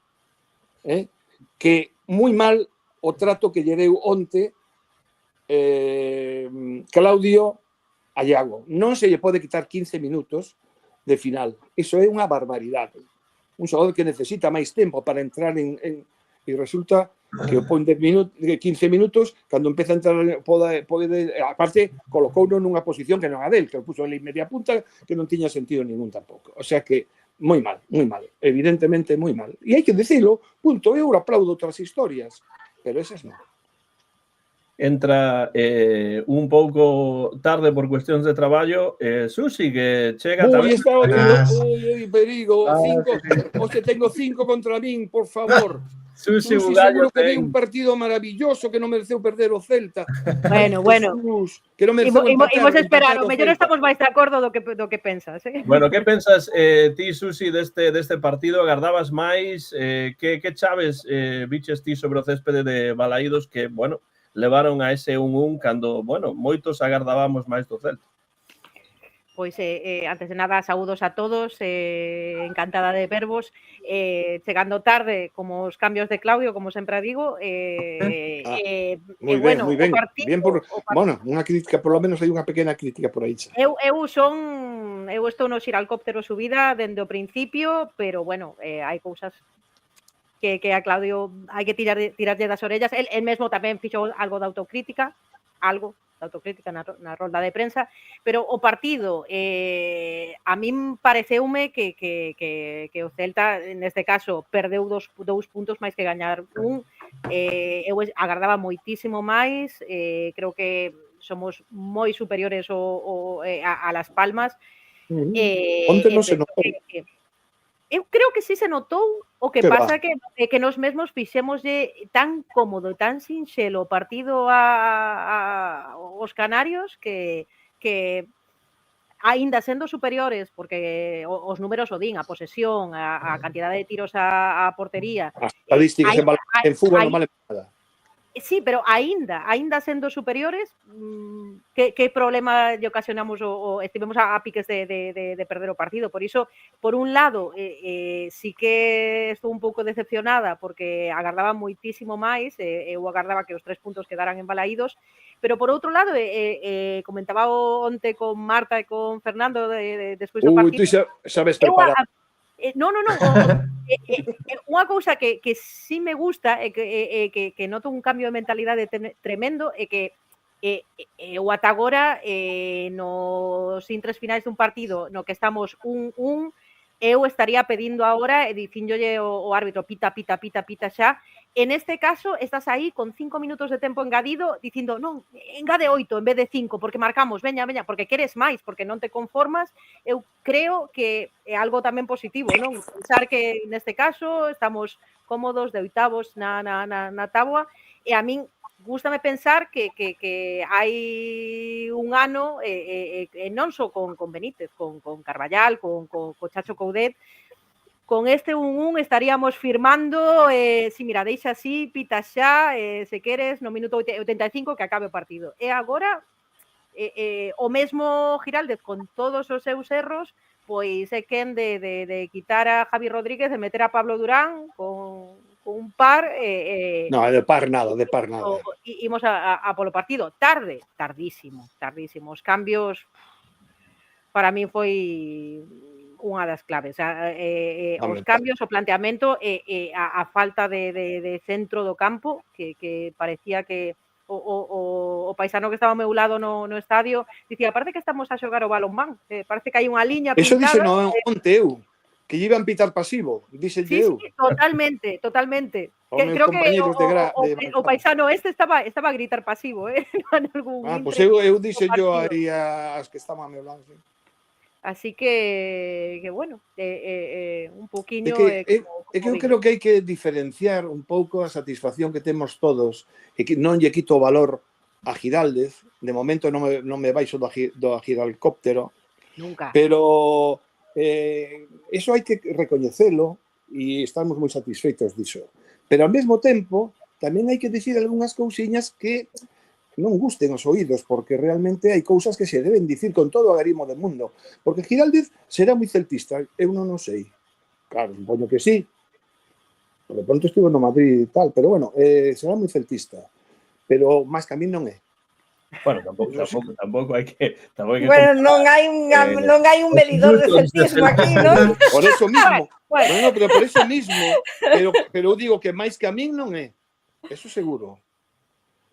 que moi mal o trato que lle deu onte Claudio a Iago. Non se lle pode quitar 15 minutos de final. Iso é unha barbaridade. Un xogador que necesita máis tempo para entrar e resulta que o pon 15 minutos, cando empeza a entrar pode aparte, colocouno nunha posición que non a del, que o puso en media punta, que non tiña sentido ningún tampouco. O sea que moi mal, evidentemente moi mal. E hai que dicilo, punto, eu aplaudo outras historias, pero esas non. Entra un pouco tarde por cuestións de traballo, Susi, que chega tamén. Está oi, perigo, tengo 5 contra min, por favor. Susi seguro que dei un partido maravilloso que non mereceu perder o Celta. Bueno. Que non mereceu imos esperar, o mellor estamos máis de acordo do que pensas. Bueno, que pensas ti, Susi, deste partido? Agardabas máis? Que chaves biches ti sobre o céspede de Balaídos que, bueno, levaron a ese 1-1 cando, bueno, moitos agardábamos máis do Celta? Pois, antes de nada, saúdos a todos, encantada de vervos, chegando tarde, como os cambios de Claudio, como sempre digo, moi ben, moi ben. Bueno, unha crítica, por lo menos hai unha pequena crítica por aí. Eu estou no xiralcóptero subida dende o principio, pero, bueno, hai cousas que a Claudio hai que tirarlle das orellas. El mesmo tamén fixo algo de autocrítica na rolda de prensa, pero o partido a min pareceume que o Celta, neste caso, perdeu dous puntos máis que gañar un. Eu agardaba moitísimo máis, creo que somos moi superiores a Las Palmas. Onte non se notou. Eu creo que sí se notou, o que pasa que nos mesmos fixémoslle tan cómodo e tan sinxelo o partido aos canarios que aínda sendo superiores, porque os números o din, a posesión, a cantidade de tiros a portería. As estadísticas en fútbol non valen nada. Sí, pero aínda sendo superiores, que problema lle ocasionamos estivemos a piques de perder o partido. Por iso, por un lado, sí que estou un pouco decepcionada porque agardaba moitísimo máis, eu agardaba que os 3 puntos quedaran en Balaídos, pero por outro lado, comentaba onte con Marta e con Fernando despois do partido. Tú sabes preparar. Non. Unha cousa que sí me gusta é que noto un cambio de mentalidade tremendo é que o ata agora nos intres finais dun partido no que estamos 1-1, eu estaría pedindo agora e dicíndolle o árbitro pita xa. En este caso, estás aí con 5 minutos de tempo engadido dicindo, non, engade 8 en vez de 5, porque marcamos, veña, porque queres máis, porque non te conformas. Eu creo que é algo tamén positivo, non? Pensar que neste caso estamos cómodos de oitavos na táboa, e a min gústame pensar que hai un ano, non só con Benítez, con Carballal, con Chacho Coudet, con este 1-1 estaríamos firmando, mira, deixa así, pita xa, se queres, no minuto 85 que acabe o partido. E agora, o mesmo Giraldez, con todos os seus erros, pois é quen de quitar a Javi Rodríguez, de meter a Pablo Durán con un par. No, de par nada. Imos a polo partido. Tardísimo. Os cambios, para min foi unha das claves. Os cambios, o planteamento, a falta de centro do campo, que parecía que o paisano que estaba ao meu lado no estadio dicía, parece que estamos a xogar o balonmán, parece que hai unha liña Eso dice pintada. onte eu, que lle iban pitar pasivo, dice Sí, eu. totalmente. Meus Creo que compañeros o paisano estaba a gritar pasivo, en algún Pois intre eu dice do yo partido. aí as que estaban a meu lado. Sí. Así que bueno, un poquinho É que eu como creo que hai que diferenciar un pouco a satisfacción que temos todos e que non lle quito o valor a Giraldez, de momento non me baixo do giralcóptero, nunca. pero eso hai que recoñecelo e estamos moi satisfeitos diso. Pero ao mesmo tempo, tamén hai que dicir algunhas cousiñas que non gusten os oídos, porque realmente hai cousas que se deben dicir con todo o agarimo do mundo. Porque Giraldez será moi celtista, eu non o sei. Claro, supoño que sí. Por de pronto estivo no Madrid e tal, pero bueno, será moi celtista. Pero máis que a min non é. Bueno, tampouco hai que Bueno, non hai un medidor de celtismo aquí, non? Por eso mismo. Bueno. No, pero por eso mismo. Pero eu digo que máis que a min non é. Eso seguro.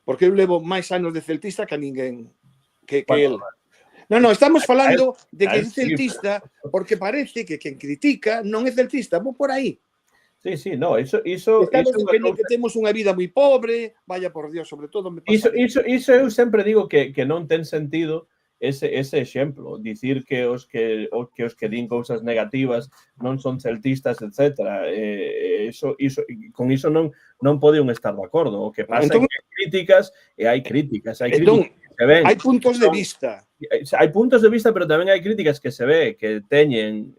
Porque eu levo máis anos de celtista que a ninguén, que el. No, estamos falando de que é celtista porque parece que quen critica non é celtista. Vou por aí. Sí, no, iso que temos unha vida moi pobre, vaya por Dios, sobre todo me pasa. Iso eu sempre digo que non ten sentido ese exemplo, dicir que os que din cousas negativas non son celtistas, etc. Con iso non poden estar de acordo. O que pasa é que hai críticas e hai críticas. Hai puntos de vista. Hai puntos de vista, pero tamén hai críticas que se ve que teñen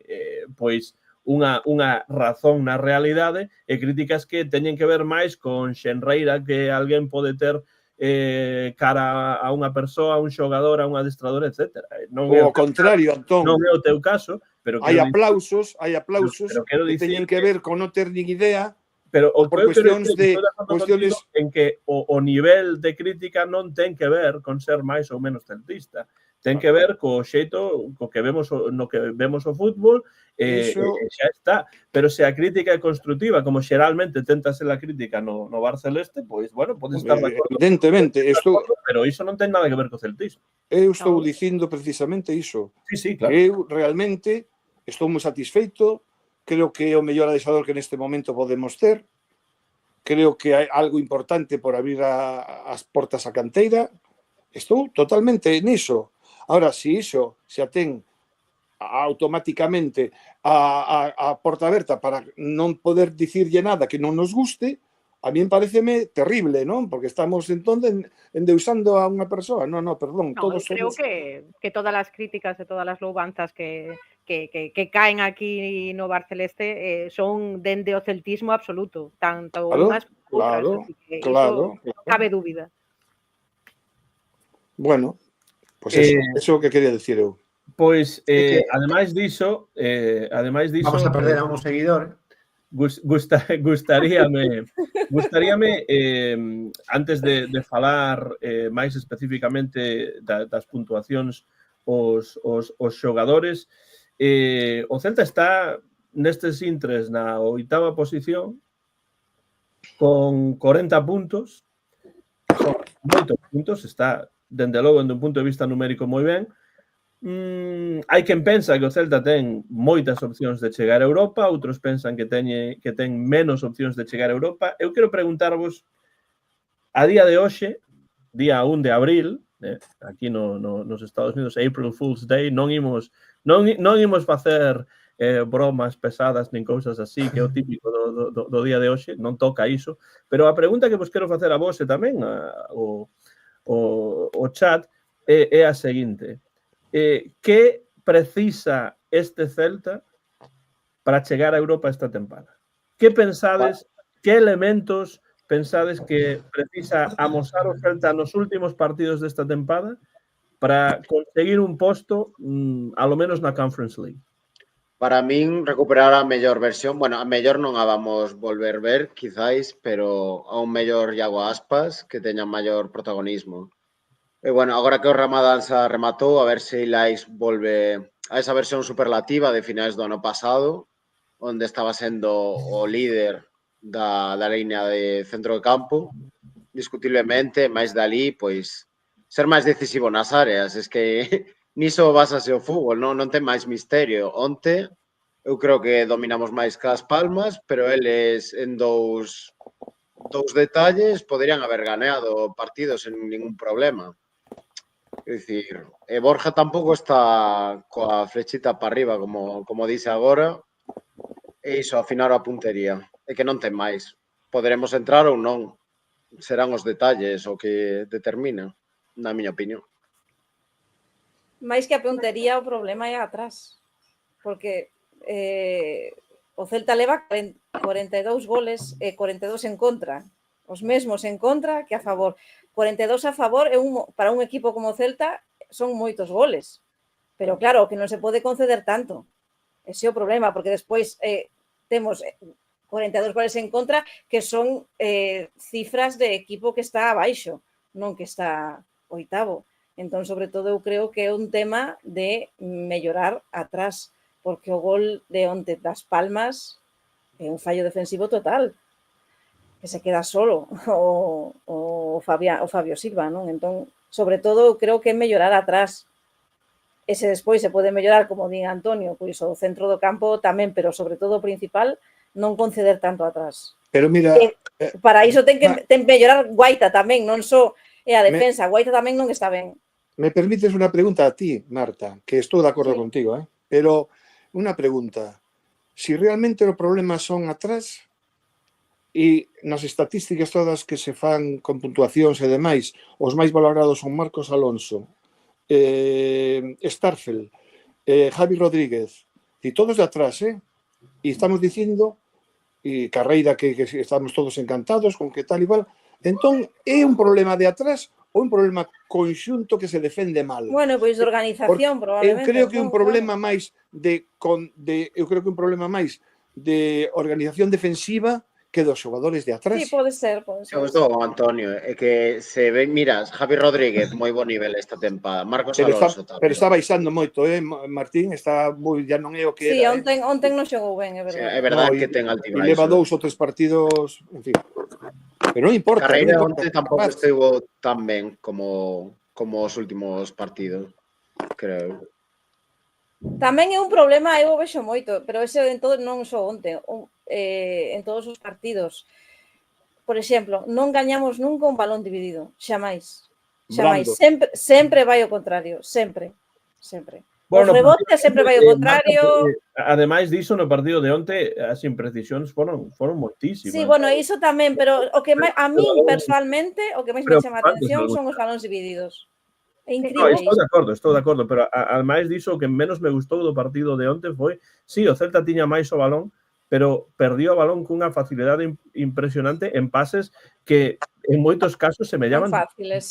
pois unha razón na realidade e críticas que teñen que ver máis con xenreira que alguén pode ter cara a unha persoa, a un xogador, a un adestrador, etc. Non é o contrario, Antón. Non é o teu caso, pero hai aplausos que teñen que ver con non ter nin idea, pero por cuestións en que o nivel de crítica non ten que ver con ser máis ou menos celtista. Ten que ver co xeito no que vemos o fútbol e xa está. Pero se a crítica é constructiva, como xeralmente tenta ser a crítica no Bar Celeste, pois, bueno, pode estar de acordo. Evidentemente. Pero iso non ten nada que ver co celtismo. Eu estou dicindo precisamente iso. Sí, claro. Eu realmente estou moi satisfeito, creo que é o mellor adestrador que neste momento podemos ter, creo que hai algo importante por abrir as portas á canteira, estou totalmente niso. Ahora, se iso se atén automáticamente a porta aberta para non poder dicirlle nada que non nos guste, a mí pareceme terrible, non? Porque estamos entón endeusando a unha persoa. No, perdón. Todos creo que todas as críticas e todas as loubanzas que caen aquí no Bar Celeste son dende o celtismo absoluto. Tanto unhas como outras. Claro. Cabe dúbida. Bueno, pois eso que quería dicir eu. Pois, ademais diso... Vamos a perder a un seguidor. Gustaríame antes de falar máis especificamente das puntuacións os xogadores, o Celta está nestes intres na 8ª posición con 40 puntos, son moitos puntos, está dende logo dende un punto de vista numérico moi ben. Hai quen pensa que o Celta ten moitas opcións de chegar a Europa, outros pensan que ten menos opcións de chegar a Europa. Eu quero preguntarvos, a día de hoxe, día 1 de abril, aquí nos Estados Unidos, April Fool's Day, non imos facer bromas pesadas nin cousas así, que é o típico do día de hoxe, non toca iso, pero a pregunta que vos quero facer a vos e tamén o chat é a seguinte: que precisa este Celta para chegar a Europa esta tempada? Que pensades, que elementos pensades que precisa amosar o Celta nos últimos partidos desta tempada para conseguir un posto, a lo menos na Conference League? Para min, recuperar a mellor versión, bueno, a mellor non a vamos volver ver, quizáis, pero a un mellor Iago Aspas que teña maior protagonismo. E, bueno, agora que o Ramadán se rematou, a ver se Ilais volve a esa versión superlativa de finais do ano pasado, onde estaba sendo o líder da línea de centro de campo, discutiblemente, máis dali, pois, ser máis decisivo nas áreas. Es que niso basase o fútbol, non ten máis misterio. Onte, eu creo que dominamos máis que as Palmas, pero eles en dous detalles poderían haber ganeado partidos sen ningún problema. É dicir, Borja tampouco está coa flechita para arriba, como dice agora, e iso, afinar a puntería. É que non ten máis. Poderemos entrar ou non. Serán os detalles o que determinan, na miña opinión. Máis que a puntería, o problema é atrás. Porque o Celta leva 42 goles e 42 en contra. Os mesmos en contra que a favor. 42 a favor para un equipo como o Celta son moitos goles. Pero claro, que non se pode conceder tanto. Ese é o problema, porque despois temos 42 goles en contra que son cifras de equipo que está abaixo, non que está oitavo. Entón, sobre todo, eu creo que é un tema de mellorar atrás, porque o gol de onte das Palmas é un fallo defensivo total, que se queda solo o Fabio Silva, non? Entón, sobre todo, eu creo que é mellorar atrás. Ese despois se pode mellorar, como din Antonio, pois o centro do campo tamén, pero sobre todo o principal, non conceder tanto atrás. Pero mira... Para iso ten que mellorar Guaita tamén, non só a defensa. Guaita tamén non está ben. Me permites unha pregunta a ti, Marta, que estou de acordo contigo, pero unha pregunta. Si realmente o problema son atrás e nas estatísticas todas que se fan con puntuacións e demais, os máis valorados son Marcos Alonso, Starfel, Javi Rodríguez, e todos de atrás, e estamos dicindo, e Carreira que estamos todos encantados con que tal e igual, entón é un problema de atrás ou un problema conxunto que se defende mal? Bueno, pois de organización, probablemente. Eu creo que un problema máis de organización defensiva que dos xogadores de atrás. Sí, pode ser. Eu estou con Antonio, é que se ven, miras, Javi Rodríguez, moi bo nivel esta tempada, Marcos Alonso tamén. Pero está baixando moito, Martín, ya non é o que era. Sí, onten non xogou ben, é verdade. É verdade que ten altibaixo. E leva 2 ou 3 partidos, en fin. Pero non importa. Carreira onte tampouco estivo tan ben como os últimos partidos, creo. Tamén é un problema, eu o vexo moito, pero ese en todo non só onte, en todos os partidos. Por exemplo, non gañamos nunca un balón dividido, xamais. Sempre vai ao contrario, sempre. Bueno, os rebotes sempre vai ao contrario. Ademais diso, no partido de onte, as imprecisións foron moitísimas. Sí, bueno, iso tamén, pero o que a min personalmente, o que máis me chama a atención son os balóns divididos. É incrível. Estou de acordo, pero ademais diso, o que menos me gustou do partido de onte foi, sí, o Celta tiña máis o balón, pero perdió o balón cunha facilidade impresionante en pases que en moitos casos se me llaman fáciles,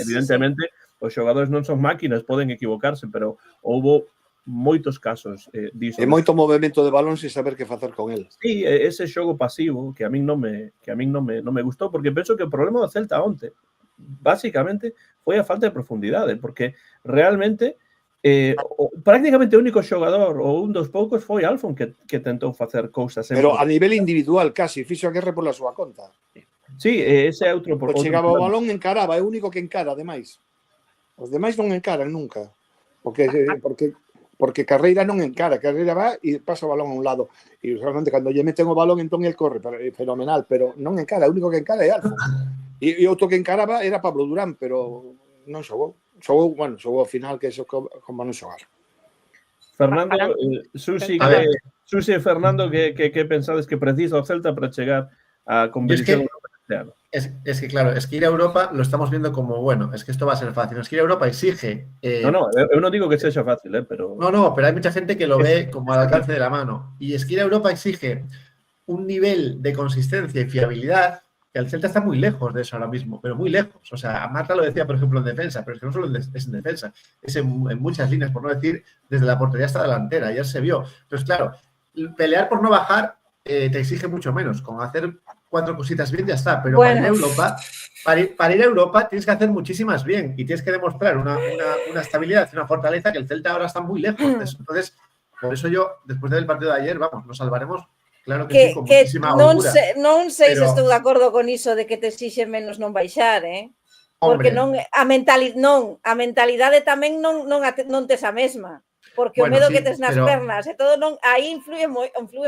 evidentemente, os xogadores non son máquinas, poden equivocarse, pero houbo moitos casos diso. E moito movimento de balón sin saber que facer con el. Sí, ese xogo pasivo que a min non me gustou, porque penso que o problema do Celta onte basicamente foi a falta de profundidade, porque realmente prácticamente o único xogador ou un dos poucos foi Alfon que tentou facer cousas. Pero a nivel individual casi, fixo a guerra pola súa conta. Sí, ese é outro... Chegaba o balón, encaraba, é o único que encara, ademais. Os demais non encaran nunca. Porque Carreira non encara, Carreira va e pasa o balón a un lado. E realmente cando lle meten o balón, entón el corre, fenomenal, pero non encara, o único que encara é Alfon. E outro que encaraba era Pablo Durán, pero non xogou. Xogou ao final, que é como non xogar. Fernando, Susi e Fernando, que pensades que precisa o Celta para chegar a competición europea? Es que claro, es que ir a Europa lo estamos viendo como, bueno, es que esto va a ser fácil. Es que ir a Europa exige... No, eu non digo que sexa fácil, pero... No, pero hay mucha gente que lo ve como al alcance de la mano. Y es que ir a Europa exige un nivel de consistencia y fiabilidad. El Celta está muy lejos de eso ahora mismo, pero muy lejos. O sea, Marta lo decía, por ejemplo, en defensa, pero es que no solo es en defensa, es en muchas líneas, por no decir desde la portería hasta la delantera. Ayer se vio. Entonces, claro, pelear por no bajar te exige mucho menos. Con hacer 4 cositas bien ya está. Pero bueno, para ir a Europa tienes que hacer muchísimas bien y tienes que demostrar una estabilidad y una fortaleza que el Celta ahora está muy lejos de eso. Entonces, por eso yo, después del partido de ayer, vamos, nos salvaremos claro que sí, con muchísima holgura. Non sei se pero- estou de acordo con iso de que te exixe menos non baixar, porque Hombre, a mentalidade tamén non tes a mesma, porque o bueno, medo sí, que tes nas pero pernas e todo aí influye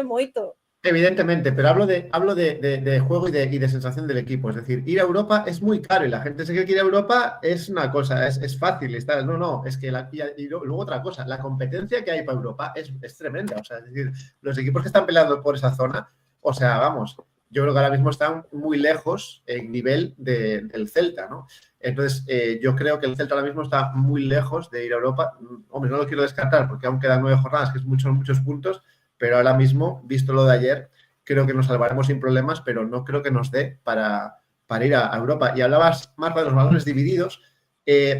moito. evidentemente, pero hablo de juego y de sensación del equipo. Es decir, ir a Europa es muy caro y la gente se cree que ir a Europa es una cosa, es fácil. No, es que y luego otra cosa, la competencia que hay para Europa es tremenda. O sea, es decir, los equipos que están peleando por esa zona, o sea, vamos, yo creo que ahora mismo están muy lejos en nivel del Celta, ¿no? Entonces, yo creo que el Celta ahora mismo está muy lejos de ir a Europa. Hombre, no lo quiero descartar porque aún quedan 9 jornadas, que es muchos puntos, pero ahora mismo, visto lo de ayer, creo que nos salvaremos sin problemas, pero no creo que nos dé para ir a Europa. Y hablabas, Marta, de los balones divididos.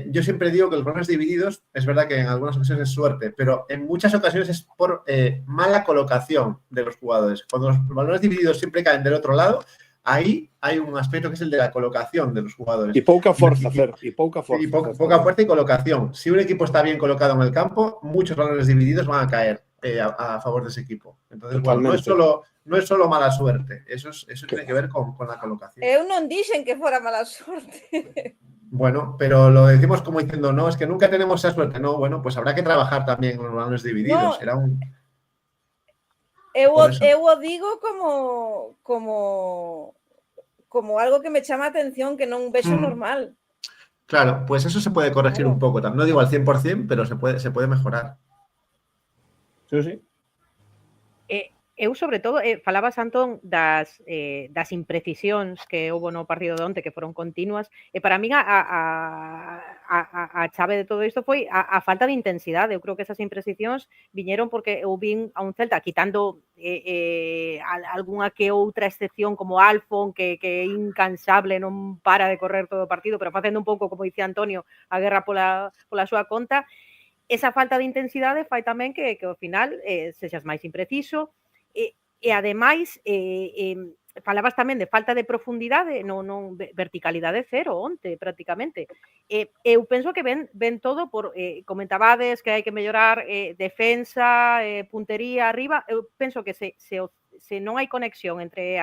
Yo siempre digo que los balones divididos, es verdad que en algunas ocasiones es suerte, pero en muchas ocasiones es por mala colocación de los jugadores. Cuando los balones divididos siempre caen del otro lado, ahí hay un aspecto que es el de la colocación de los jugadores. Y poca fuerza, Fer, y poca fuerza. Y poca fuerza y colocación. Si un equipo está bien colocado en el campo, muchos balones divididos van a caer a favor de ese equipo. Entonces, bueno, no es solo mala suerte, eso tiene que ver con la colocación. Eu non dixen que fora mala sorte. Bueno, pero lo decimos como diciendo, no, es que nunca tenemos esa suerte. No, bueno, pues habrá que trabajar también con los balones divididos. No, Será un... Eu o digo como algo que me chama a atención, que non vexo normal. Claro, pues eso se puede corregir un poco. No digo al 100%, pero se puede mejorar. Sí. Eu, sobre todo, falabas, Antón, das imprecisións que houve no partido de onte, que foron continuas, e para min a chave de todo isto foi a falta de intensidade. Eu creo que esas imprecisións viñeron porque eu vin a un Celta quitando algunha que outra excepción como Alfon, que é incansable, non para de correr todo o partido, pero facendo un pouco, como dicía Antonio, a guerra pola súa conta. Esa falta de intensidade fai tamén que ao final sexas máis impreciso. E ademais, falabas tamén de falta de profundidade, non verticalidade cero onte, prácticamente. Eu penso que ven todo por, comentabades que hai que mellorar defensa, puntería arriba. Eu penso que se non hai conexión entre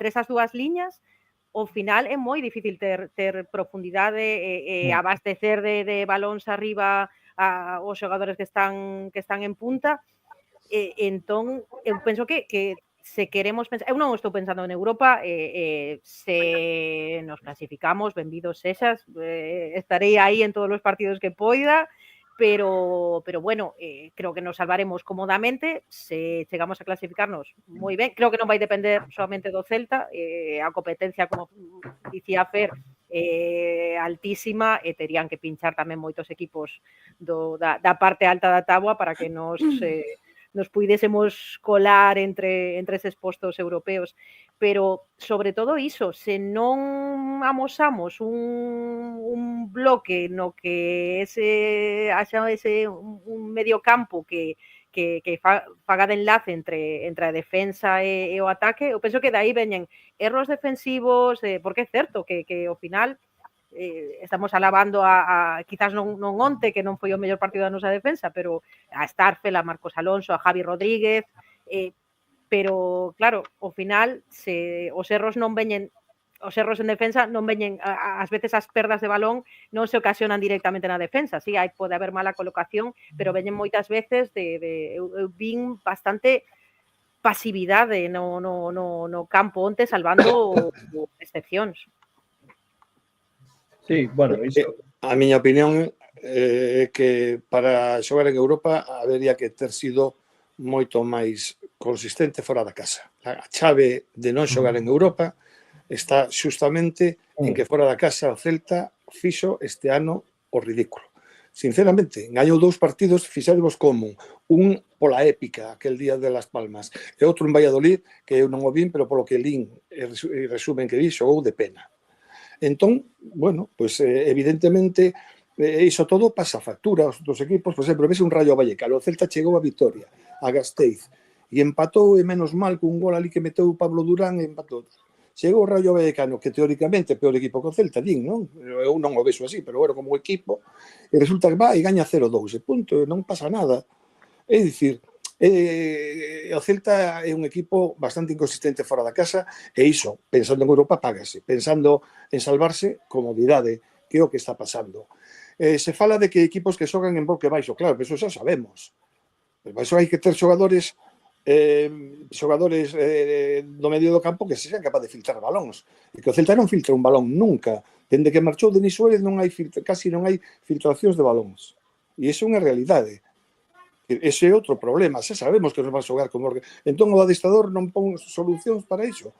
esas dúas liñas, ao final é moi difícil ter profundidade e abastecer de balóns arriba aos xogadores que están en punta. Entón, eu penso que se queremos pensar, eu non estou pensando en Europa, se nos clasificamos, benvidos sexas, estarei aí en todos os partidos que poida, pero bueno, creo que nos salvaremos cómodamente se chegamos a clasificarnos moi ben. Creo que non vai depender solamente do Celta, a competencia, como dicía Fer, altísima, e terían que pinchar tamén moitos equipos da parte alta da táboa para que nos puidésemos colar entre eses postos europeos, pero sobre todo iso, se non amosamos un bloque no que haxa un medio campo que faga de enlace entre a defensa e o ataque, eu penso que dai veñen erros defensivos, porque é certo que ao final estamos alabando quizás non onte, que non foi o mellor partido da nosa defensa, pero a Starfel, a Marcos Alonso, a Javi Rodríguez, pero claro, ao final os erros en defensa non veñen, ás veces as perdas de balón non se ocasionan directamente na defensa, sí, pode haber mala colocación, pero veñen moitas veces eu vin bastante pasividade no campo onte, salvando excepcións. Sí, bueno, iso... A miña opinión é que para xogar en Europa habería que ter sido moito máis consistente fora da casa. A chave de non xogar en Europa está xustamente en que fora da casa o Celta fixo este ano o ridículo. Sinceramente, gañou 2 partidos, fixérvos como un pola épica, aquel día de Las Palmas, e outro en Valladolid, que eu non o vin, pero polo que lín e resumen que vi, xogou de pena. Entón, bueno, pues evidentemente iso todo pasa factura aos dos equipos. Por exemplo, ves un Rayo Vallecano, o Celta chegou a Vitoria, a Gasteiz, e empatou, e menos mal, cun gol ali que meteu Pablo Durán, e empatou. Chegou o Rayo Vallecano, que teóricamente é peor equipo que o Celta, din, non? Eu non o vexo así, pero bueno, como equipo, e resulta que va e gaña 0-2, e punto, non pasa nada. É dicir, O Celta é un equipo bastante inconsistente fora da casa e iso, pensando en Europa, págase. Pensando en salvarse, comodidade, que é o que está pasando. Se fala de que equipos que xogan en bloque baixo, claro, pero eso xa sabemos. Pero para iso hai que ter xogadores do medio do campo que se sean capaz de filtrar balóns. E que o Celta non filtra un balón nunca. Dende que marchou Denis Suárez casi non hai filtracións de balóns. E iso é unha realidade. Ese é outro problema. Xa sabemos que nos van xogar como... Entón o adestrador non pon solucións para iso.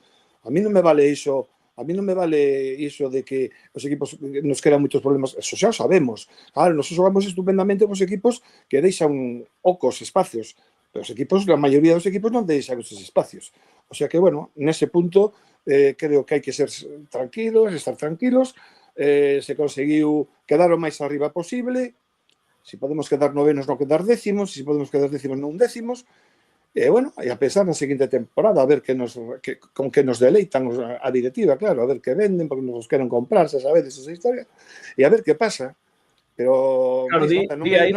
A mí non me vale iso. A mí non me vale iso de que os equipos nos crean moitos problemas. Eso xa o sabemos. Claro, nos xogamos estupendamente cos equipos que deixan ocos espacios. Pero os equipos, a maioría dos equipos non deixan esos espacios. O sea que, bueno, nese punto creo que hai que ser tranquilos, estar tranquilos. Se conseguiu quedar o máis arriba posible. Si podemos quedar novenos, non quedar décimos. Si podemos quedar décimos, non décimos. E, bueno, e a pensar na seguinte temporada, a ver con que nos deleitan a directiva, claro, a ver que venden, porque nos queren comprar, xa sabedes esa historia. E a ver que pasa. Pero Claro, di aí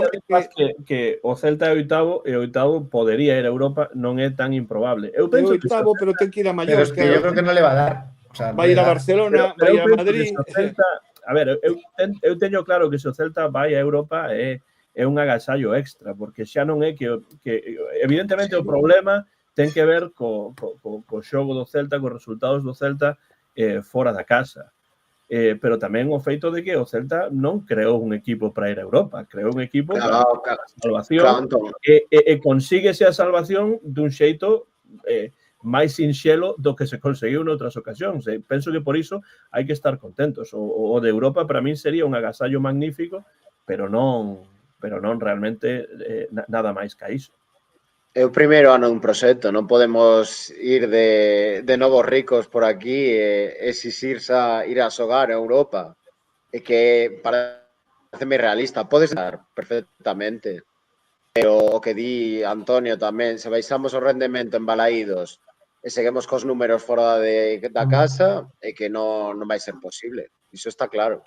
que o Celta é oitavo e o oitavo podería ir a Europa, non é tan improbable. Eu penso que oitavo, pero ten que ir a Pero es Mallorca. que yo creo que non le va a dar. O sea, vai ir a Barcelona, vai ir a Madrid. A ver, eu teño claro que se o Celta vai a Europa é un agasallo extra, porque xa non é que evidentemente o problema ten que ver co xogo do Celta, cos resultados do Celta fora da casa. Pero tamén o feito de que o Celta non creou un equipo para ir a Europa, creou un equipo para a salvación e consíguese a salvación dun xeito máis sinxelo do que se conseguiu noutras ocasións. Penso que por iso hai que estar contentos. O de Europa para min sería un agasallo magnífico, pero non realmente nada máis que iso. É o primeiro ano dun proxecto, non podemos ir de novos ricos por aquí e exixirse a ir a xogar a Europa. É que pareceme realista, pode ser perfectamente. Pero o que di Antonio tamén, se baixamos o rendemento en Balaídos e seguimos cos números fora da casa, é que non vai ser posible. Iso está claro.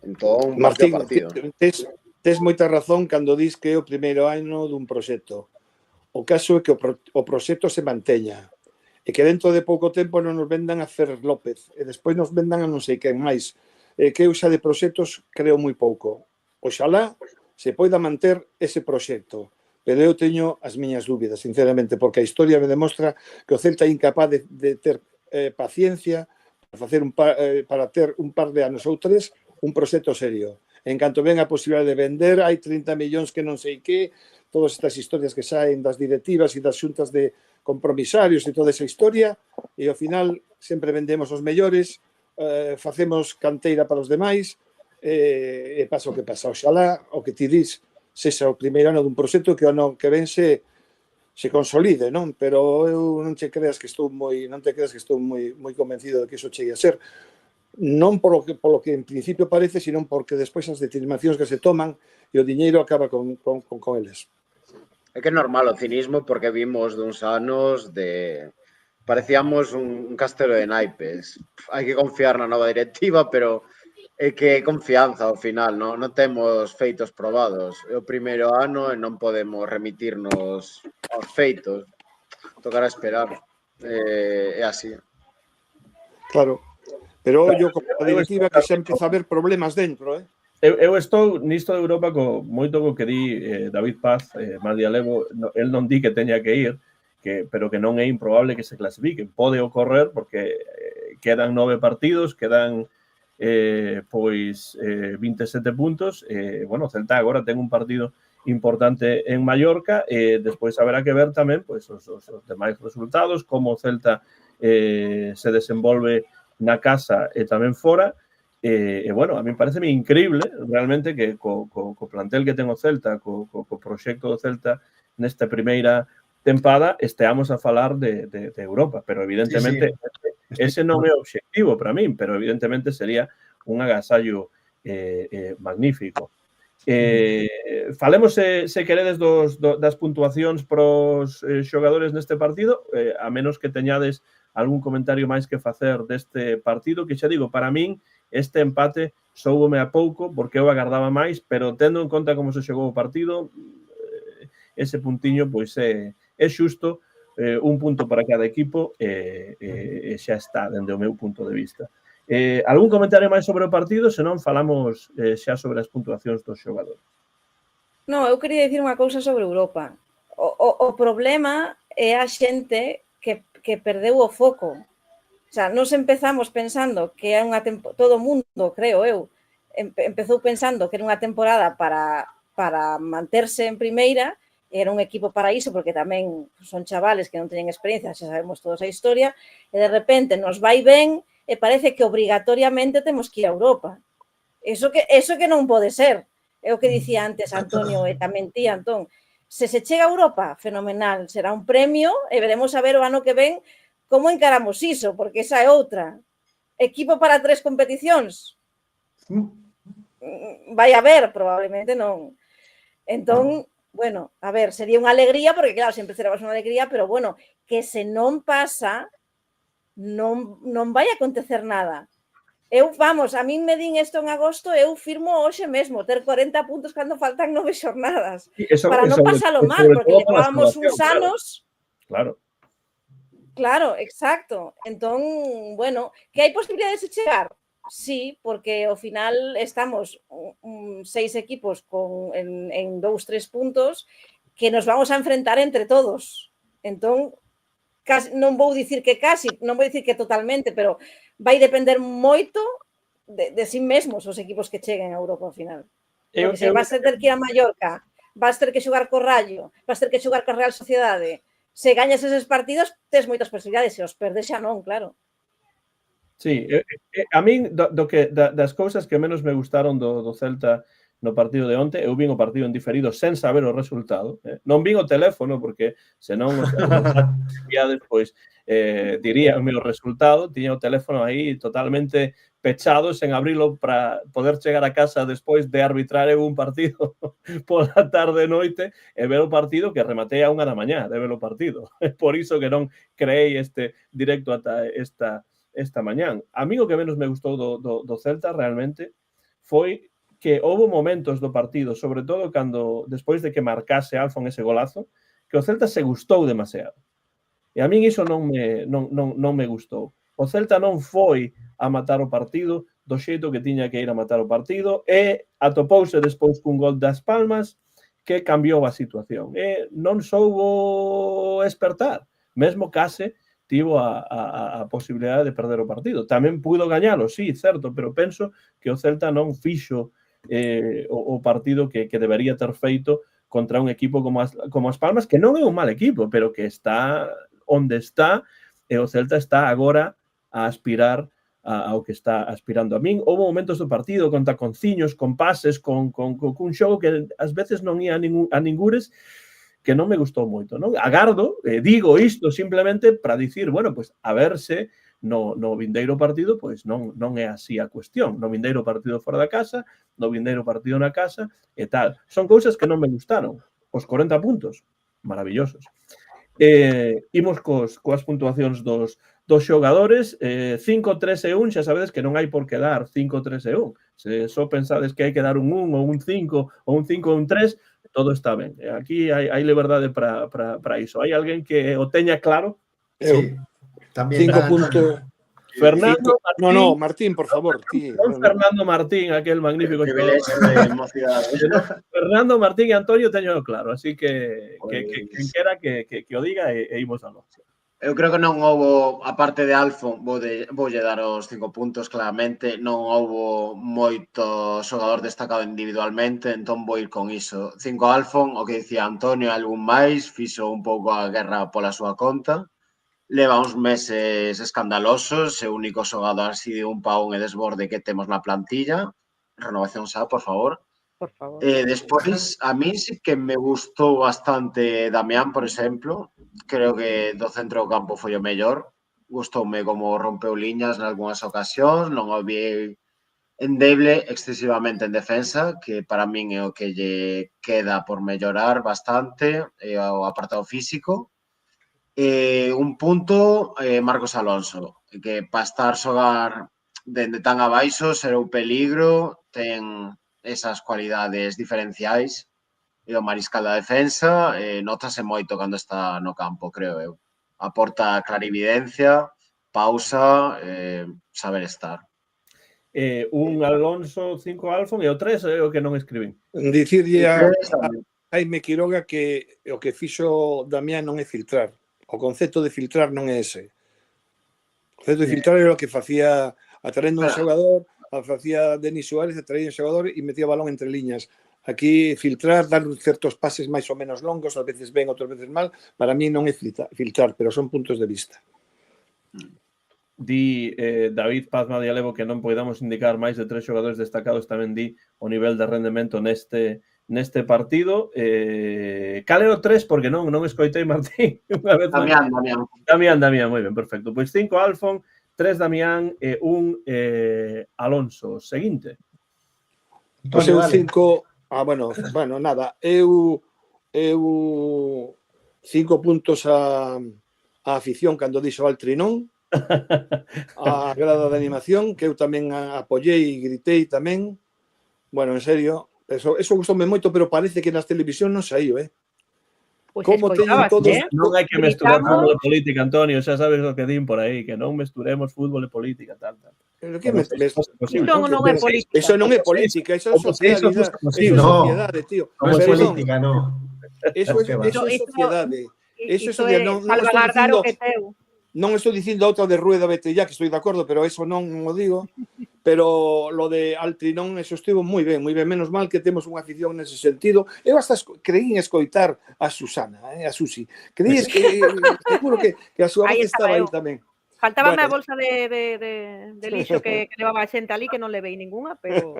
Entón, Martín, partido. tes moita razón cando dis que é o primeiro ano dun proxecto. O caso é que o proxecto se manteña e que dentro de pouco tempo non nos vendan a Fer López e despois nos vendan a non sei quen máis. Que eu xa de proxectos creo moi pouco. Oxalá se poida manter ese proxecto, pero eu teño as miñas dúbidas, sinceramente, porque a historia me demostra que o Celta é incapaz de ter paciencia para ter un par de anos ou tres un proxecto serio. En canto ven a posibilidade de vender, hai 30 millóns que non sei que, todas estas historias que saen das directivas e das xuntas de compromisarios e toda esa historia, e ao final sempre vendemos os mellores, facemos canteira para os demais, e pasa o que pasa. Oxalá o que ti dis sexa o primeiro ano dun proxecto que o ano que ven se consolide, non? Pero eu non te creas que estou moi convencido de que iso chegue a ser. Non polo que en principio parece, sino porque despois as determinacións que se toman e o diñeiro acaba con eles. É que é normal o cinismo porque vimos duns anos de... Parecíamos un castelo de naipes. Hai que confiar na nova directiva, pero é que é confianza ao final, non temos feitos probados. É o primeiro ano e non podemos remitirnos aos feitos. Tocará esperar. É así. Claro. Pero ollo con a directiva que xa empeza a haber problemas dentro, Eu estou nisto de Europa moito co que di David Paz, máis de Alevo, el non di que teña que ir, pero que non é improbable que se clasifiquen. Pode ocorrer porque quedan 9 partidos, quedan 27 puntos. Bueno, Celta agora ten un partido importante en Mallorca e despois haberá que ver tamén os demais resultados, como o Celta se desenvolve na casa e tamén fora. Bueno, a mí pareceme increíble realmente que co plantel que ten o Celta, co proxecto do Celta nesta primeira tempada esteamos a falar de Europa, pero evidentemente ese non é o obxectivo para min, pero evidentemente sería un agasallo magnífico. Falemos, se queredes, das puntuacións pros xogadores neste partido, a menos que teñades algún comentario máis que facer deste partido, que xa digo, para min este empate soubome a pouco porque eu agardaba máis, pero tendo en conta como se xogou o partido, ese puntiño pois é xusto, un punto para cada equipo e xa está, dende o meu punto de vista. Algún comentario máis sobre o partido? Se non, falamos xa sobre as puntuacións dos xogadores. Non, eu quería dicir unha cousa sobre Europa. O problema é a xente que perdeu o foco. O sea, nos empezamos pensando que é unha temporada, todo o mundo, creo eu, empezou pensando que era unha temporada para manterse en primeira, era un equipo para iso, porque tamén son chavales que non teñen experiencia, xa sabemos todos a historia, e de repente nos vai ben e parece que obrigatoriamente temos que ir a Europa. Eso que non pode ser. É o que dicía antes Antonio e tamén ti, Antón. Se chega a Europa, fenomenal, será un premio e veremos a ver o ano que ven como encaramos iso, porque esa é outra. Equipo para 3 competicións? Vai haber, probablemente non. Entón, bueno, a ver, sería unha alegría, porque claro, sempre será unha alegría, pero bueno, que se non pasa, non vai acontecer nada. A min me din isto en agosto, eu firmo hoxe mesmo, ter 40 puntos cando faltan 9 xornadas, para non pasalo mal, porque levábamos uns anos... Claro. Claro, exacto. Entón, bueno, que hai posibilidades de chegar? Sí, porque ao final estamos 6 equipos en 2-3 puntos que nos vamos a enfrentar entre todos. Entón, non vou dicir que casi, non vou dicir que totalmente, pero vai depender moito de si mesmos os equipos que cheguen a Europa ao final. Porque se vas a ter que ir a Mallorca, vas ter que xogar co Rayo, vas ter que xogar co Real Sociedade, se gañas eses partidos, tes moitas posibilidades, se os perdes xa non, claro. Sí, a min das cousas que menos me gustaron do Celta no partido de onte, eu vin o partido en diferido sen saber o resultado. Non vin o teléfono, porque senón os enviades, pois, diría o meu resultado. Tiña o teléfono aí totalmente pechado, sen abrilo para poder chegar a casa despois de arbitrar un partido pola tarde e noite e ver o partido que rematei a 1 da mañá de ver o partido. Por iso que non creei este directo ata esta mañán. A mí o que menos me gustou do Celta realmente foi que houve momentos do partido, sobre todo cando despois de que marcase Alfon ese golazo, que o Celta se gustou demasiado. E a min iso non me gustou. O Celta non foi a matar o partido do xeito que tiña que ir a matar o partido e atopouse despois cun gol das Palmas que cambiou a situación. E non soubo espertar. Mesmo case tivo a posibilidade de perder o partido. Tamén pudo gañalo, sí, certo, pero penso que o Celta non fixo o partido que debería ter feito contra un equipo como as Palmas, que non é un mal equipo, pero que está onde está, e o Celta está agora a aspirar ao que está aspirando. A min houve momentos do partido con taconciños, con pases, con un xogo que ás veces non ia a ningures, que non me gustou moito, non? Agardo, digo isto simplemente para dicir, bueno, pues a verse no vindeiro partido, pois non é así a cuestión. No vindeiro partido fora da casa, no vindeiro partido na casa e tal. Son cousas que non me gustaron. Os 40 puntos, maravillosos. Imos coas puntuacións dos xogadores. 5, 3 e 1, xa sabedes que non hai por que dar 5, 3 e 1. Se só pensades que hai que dar un 1 ou un 5 ou un 5 ou un 3, todo está ben. Aquí hai liberdade para iso. Hai alguén que o teña claro? Sí. También 5 puntos. Fernando Martín. No, Martín, por favor. Fernando Martín, aquel magnífico. Fernando Martín e Antonio teño claro, así que quen quera que o diga e imos a nosa. Eu creo que non houbo, a parte de Alfon, voulle dar os 5 puntos claramente, non houbo moito xogador destacado individualmente, entón vou ir con iso. 5 Alfon, o que dicía Antonio, algún máis, fixo un pouco a guerra pola súa conta. Leva uns meses escandalosos, o único xogador así de un paón e desborde que temos na plantilla. Renovación xa, por favor. Por favor. Despois, a mí sí que me gustou bastante Damián, por exemplo. Creo que do centro do campo foi o mellor. Gustoume como rompeu liñas nalgúnas ocasións, non o vi endeble excesivamente en defensa, que para min é o que lle queda por mellorar bastante, o apartado físico. Un punto, Marcos Alonso, que para estar xogar dende tan abaixo será un peligro, ten esas cualidades diferenciais. e o mariscal da defensa, notase moito cando está no campo, creo eu. Aporta clarividencia, pausa, saber estar. Un Alonso, 5 Alfon, e o 3 é o que non escribín. Dicirlle a Jaime Quiroga que o que fixo Damián non é filtrar. O concepto de filtrar non é ese. O concepto de filtrar era o que facía atraendo un xogador, facía Denis Suárez, atraía un xogador e metía o balón entre liñas. Aquí filtrar, dar certos pases máis ou menos longos, ás veces ben, outras veces mal, para mí non é filtrar, pero son puntos de vista. Di David Paz Madialevo que non podamos indicar máis de 3 xogadores destacados, tamén di o nivel de rendemento neste partido. Cal era o 3? Porque non escoitei, Martín. Damián, moi ben, perfecto. Pois 5 Alfon, 3 Damián e 1 Alonso. Seguinte. Pois eu 5... bueno, nada. Eu 5 puntos a afición cando dixo Altrinón. A grada de animación, que eu tamén apoyei e gritei tamén. Bueno, en serio, eso gustoume moito, pero parece que nas televisión non saiu, Pois como teñen todos... Non hai que mesturar fútbol e política, Antonio, xa sabes o que din por aí, que non mesturemos fútbol e política, tal. Pero que non é política. Eso non é política, eso é sociedade. Eso é sociedade, tío. Non é política, non. Eso é sociedade. Eso é sociedade. Salvaguardar o que teu. Non estou dicindo outra de Rueda vete ya, que estou de acordo, pero eso non o digo. Pero lo de Altrinón, eso estivo moi ben, menos mal que temos unha afición nese sentido. Eu hasta creí en escoitar a Susana, a Susi. Creí que seguro que a súa voz estaba aí tamén. Faltábame a bolsa de lixo que levaba a xente ali, que non levei ninguna, pero...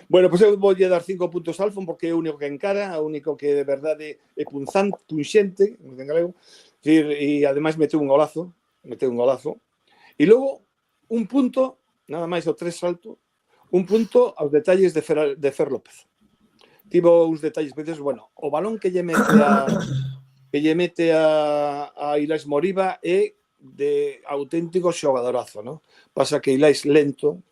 Bueno, pois eu voulle dar 5 puntos a Alfon, porque é o único que encara, o único que de verdade é punxente, en galego. E ademais meteu un golazo. E logo, un punto, nada máis o 3 salto, un punto aos detalles de Fer López. Tivo uns detalles, bueno, o balón que lle mete a Ilais Moriba é de auténtico xogadorazo, ¿no? Pasa que Ilais lento,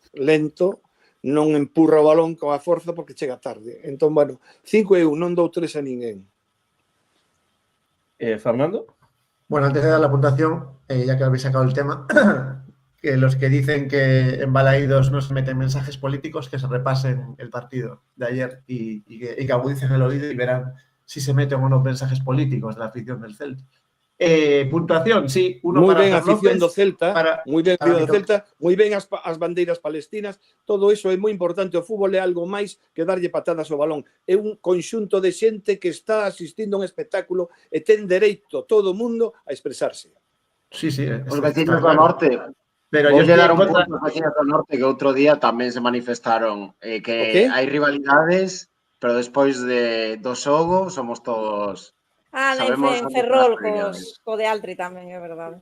non empurra o balón con a forza porque chega tarde. Entón, bueno, 5 e 1, non dou 3 a ninguén. Fernando? Bueno, antes de dar la puntuación, ya que habéis sacado el tema, que los que dicen que en Balaídos no se meten mensajes políticos, que se repasen el partido de ayer y que agudicen el oído y verán si se meten o no mensajes políticos de la afición del Celta. Puntuación, sí. Moi ben a afición do Celta, moi ben a afición do Celta, moi ben as bandeiras palestinas, todo iso é moi importante. O fútbol é algo máis que darlle patadas ao balón. É un conxunto de xente que está asistindo a un espectáculo e ten dereito todo o mundo a expresarse. Sí, sí. Os vecinos do norte, pero vou dar un punto aos vecinos do norte que outro día tamén se manifestaron que hai rivalidades, pero despois do xogo somos todos... en Ferrol co de Altri tamén, é verdade.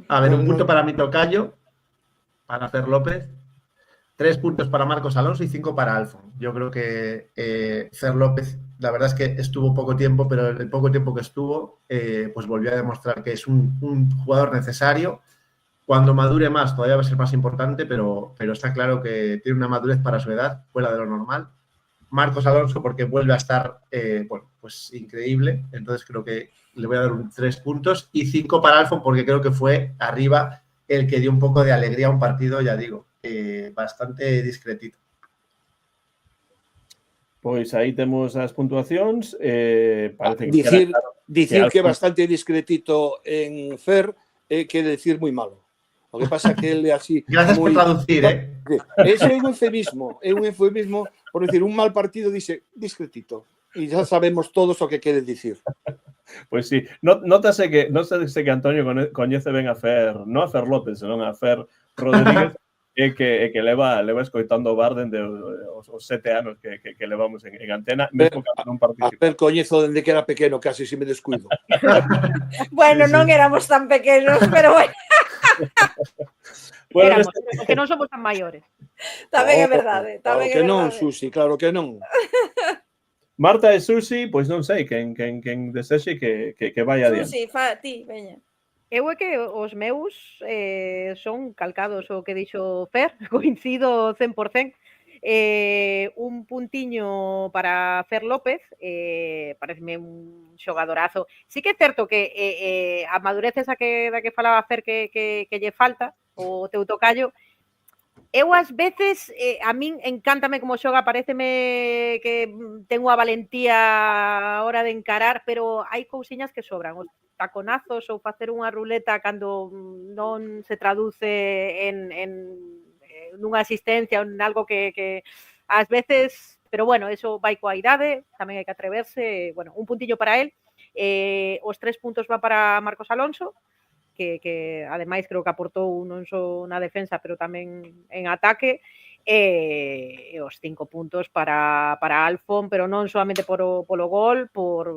A ver, un punto para mi tocayo, para Fer López, 3 puntos para Marcos Alonso y 5 para Alfon. Yo creo que Fer López, la verdad es que estuvo poco tiempo, pero el poco tiempo que estuvo, pues volvió a demostrar que es un jugador necesario. Cuando madure más, todavía va a ser más importante, pero está claro que tiene una madurez para su edad, fuera de lo normal. Marcos Alonso, porque vuelve a estar, pues increíble. Entonces creo que le voy a dar 3 puntos y 5 para Alfon, porque creo que fue arriba el que dio un poco de alegría a un partido, ya digo, bastante discretito. Pois aí temos as puntuacións. Parece dicir que bastante discretito en Fer que decir moi malo. O que pasa que ele así... Gracias por traducir, Ese é un eufemismo, por decir, un mal partido dice discretito. E xa sabemos todos o que quere dicir. Pois sí, notase que Antonio coñece ben a Fer, non a Fer López, senón a Fer Rodríguez, e que leva escoitando o bar dende os 7 anos que levamos en antena, mesmo que non participa. A Fer coñezo dende que era pequeno, casi se me descuido. Bueno, non éramos tan pequenos, pero bueno. Éramos, porque non somos tan maiores. Tamén é verdade. Claro que non, Susi, claro que non. Marta e Susi, pois non sei, quen desexe que vai adiante. Susi, ti, veña. Eu é que os meus son calcados o que dixo Fer, coincido 100%. Un puntiño para Fer López, pareceme un xogadorazo. Sí que é certo que a madurez esa da que falaba Fer que lle falta, o teu tocayo, eu ás veces, a min encántame como xoga, pareceme que ten unha valentía a hora de encarar, pero hai cousiñas que sobran, os taconazos ou facer unha ruleta cando non se traduce en nunha asistencia ou en algo que ás veces, pero bueno, eso vai coa idade, tamén hai que atreverse, bueno, un puntillo para él, os 3 puntos van para Marcos Alonso, que ademais creo que aportou non só na defensa, pero tamén en ataque, e os 5 puntos para Alfon, pero non solamente polo gol, por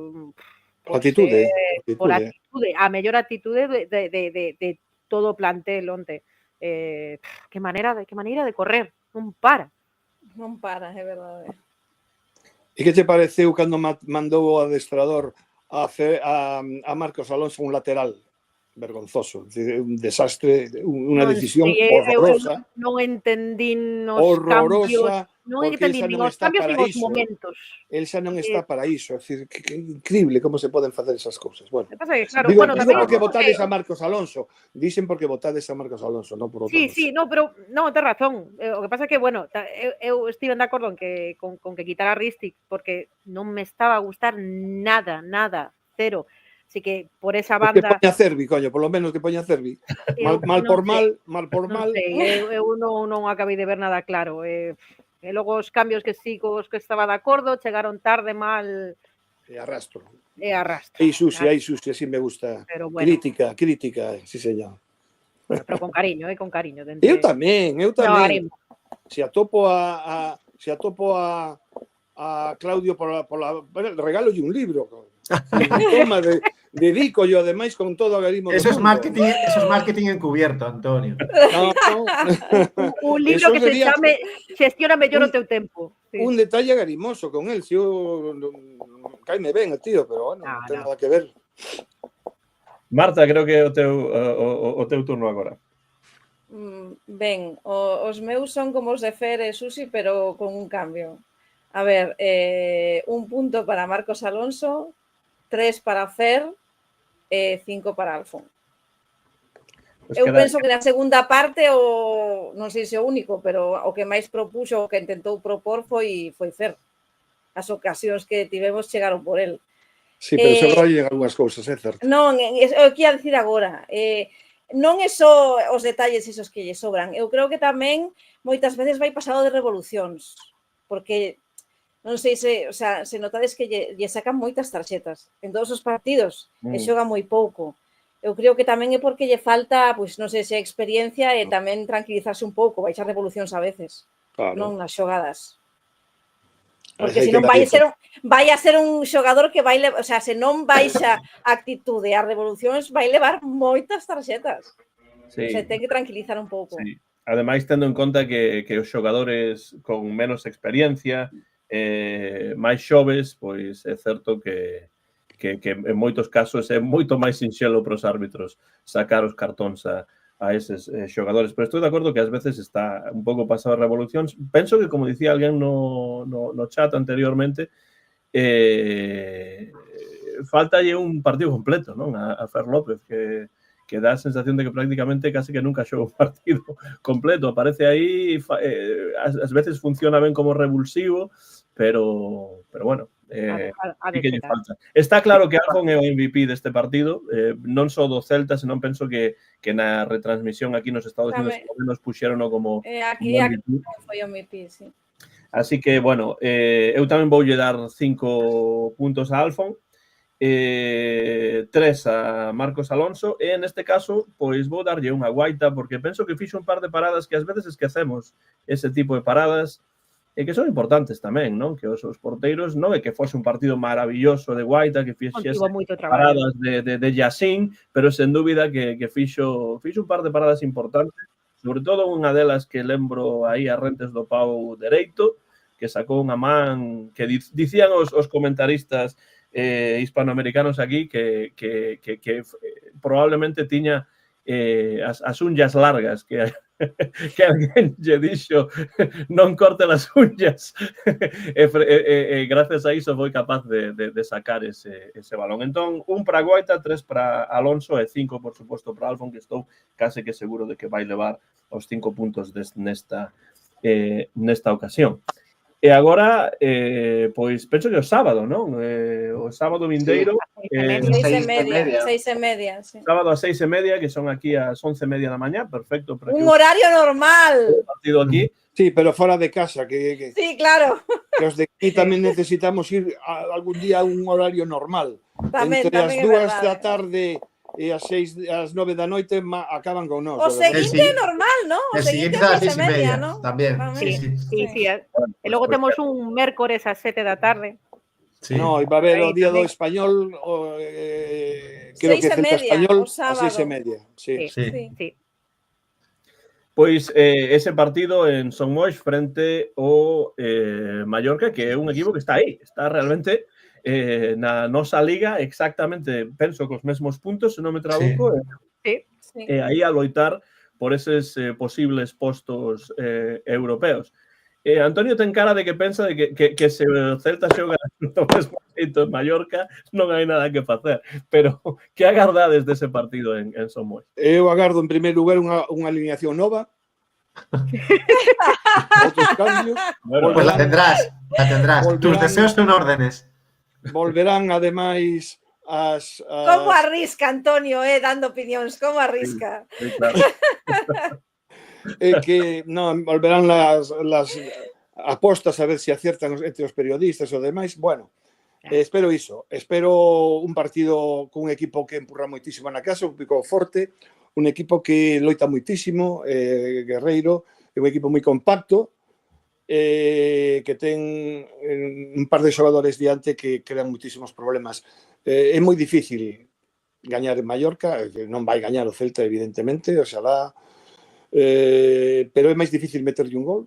Actitude, actitude, a mellor actitude de todo o plantel onte. Que maneira de correr, non para. Non para, é verdade. E que te pareceu cando mandou o adestrador a Marcos Alonso un lateral? Vergonzoso, un desastre, unha decisión horrorosa. Non entendín os cambios, non entendín nin os cambios nin os momentos. El xa non está para iso, é dicir, que increíble como se poden facer esas cousas. Bueno, claro, digo tamén porque votades a Marcos Alonso, dicen porque votades a Marcos Alonso, non por outra cosa. Sí, no, pero non, ten razón. O que pasa é que, bueno, eu estive de acordo con que quitar a Ristic porque non me estaba a gustar nada, cero. Así que por esa banda... Que poña Cervi, coño, por lo menos que poña Cervi. Mal por mal. Non sei, eu non acabei de ver nada claro. E logo os cambios que sí, cos que estaba de acordo, chegaron tarde, mal... E arrastro. Aí sucia, así me gusta. Pero bueno. Crítica, sí señor. Bueno, pero con cariño. Eu tamén. Se atopo a Claudio regalo un libro. Toma, dedico yo ademais con todo o agarimo. Eso es marketing encubierto, Antonio. No. Un libro que se chame Xestiona mellor o teu tempo. Sí. Un detalle agarimoso con él. Si eu caime ben, tío, pero bueno, non ten nada que ver. Marta, creo que é o teu turno agora. Ben, os meus son como os de Fer e Susi, pero con un cambio. A ver, un punto para Marcos Alonso, 3 para Fer e 5 para Alfon. Eu penso que na segunda parte, non sei se o único, pero o que máis propuxo, o que intentou propor foi Fer. As ocasións que tivemos chegaron por el. Sí, pero sobralle algunhas cousas, é certo. Non, o que ia dicir agora, non é só os detalles esos que lle sobran. Eu creo que tamén moitas veces vai pasado de revolucións, porque non sei se notades que lle sacan moitas tarxetas en todos os partidos e xoga moi pouco. Eu creo que tamén é porque lle falta, pois non sei se experiencia e tamén tranquilizarse un pouco, baixar revolucións a veces, non nas xogadas. Porque senón vai a ser un xogador que vai, o sea, se non baixa a actitude, as revolucións, vai levar moitas tarxetas. Se ten que tranquilizar un pouco. Ademais, tendo en conta que os xogadores con menos experiencia, máis xoves, pois é certo que en moitos casos é moito máis sinxelo para os árbitros sacar os cartóns a eses xogadores. Pero estou de acordo que ás veces está un pouco pasado a revolucións. Penso que, como dicía alguén no chat anteriormente, faltalle un partido completo, non? A Fer López, que dá a sensación de que prácticamente casi que nunca xoga un partido completo. Aparece aí, ás veces funciona ben como revulsivo, pero bueno, que lle falta. Está claro que Alfon é o MVP deste partido, non só do Celta, senón penso que na retransmisión aquí nos Estados Unidos nos puxeron como aquí foi o MVP, sí. Así que, bueno, eu tamén voulle dar 5 puntos a Alfon, 3 a Marcos Alonso e neste caso, pois vou darlle unha guaita porque penso que fixo un par de paradas que ás veces esquecemos ese tipo de paradas e que son importantes tamén, non? Que os porteiros non é que fose un partido maravilloso de Guaita, que fixese paradas de Yacine, pero sen dúbida que fixo un par de paradas importantes, sobre todo unha delas que lembro aí a rentes do pau dereito, que sacou unha man que dicían os comentaristas hispanoamericanos aquí que probablemente tiña as unhas largas, que que alguén lle dixo non corte las uñas gracias a iso foi capaz de sacar ese balón. Entón, 1 para Guaita, 3 para Alonso e 5, por suposto, para Alfon, que estou case que seguro de que vai levar os 5 puntos nesta ocasión. E agora, pois, penso que o sábado, non? O sábado vindeiro, 6:30, sí. sábado a 6:30, que son aquí as 11:30 da mañá, perfecto. Un horario normal. Partido aquí. Sí, pero fora de casa, que Sí, claro. os de aquí tamén necesitamos ir algún día a un horario normal. Tamén, Entre as tamén é 2 verdade. da tarde e as 9 da noite acaban con nós. O seguinte é normal, ¿no? O El seguinte siguiente a é las 6:30, ¿no? también. Tamén. Sí. E logo temos un mércores ás 7 da tarde. Sí. No, e va a haber o Aí día do tamén. español, creo que Celta 6:30, Español o sábado. a 6:30. Sí. Sí. Pois ese partido en Son Moix frente ao Mallorca, que é un equipo que está aí, está realmente na nosa liga exactamente, penso, cos mesmos puntos, se non me trabuco, Sí. Sí. aí a loitar por eses posibles postos europeos. Antonio ten cara de que pensa de que se o Celta xoga no mesmo xeito en Mallorca non hai nada que facer, pero que agardades dese partido en Son Moix? Eu agardo en primeiro lugar unha alineación nova. Outros cambios. Bueno, Pues la tendrás. Tus deseos son órdenes. Volverán, ademais, as... Como arrisca, Antonio, dando opinións? Como arrisca? sí, claro. que non, volverán las apostas a ver se aciertan entre os periodistas e o demais. Bueno, espero iso. Espero un partido con un equipo que empurra moitísimo na casa, un equipo forte, un equipo que loita moitísimo, guerreiro, un equipo moi compacto, que ten un par de xogadores diante que crean moitísimos problemas. É moi difícil gañar en Mallorca, non vai gañar o Celta, evidentemente, oxalá, pero é máis difícil meterlle un gol,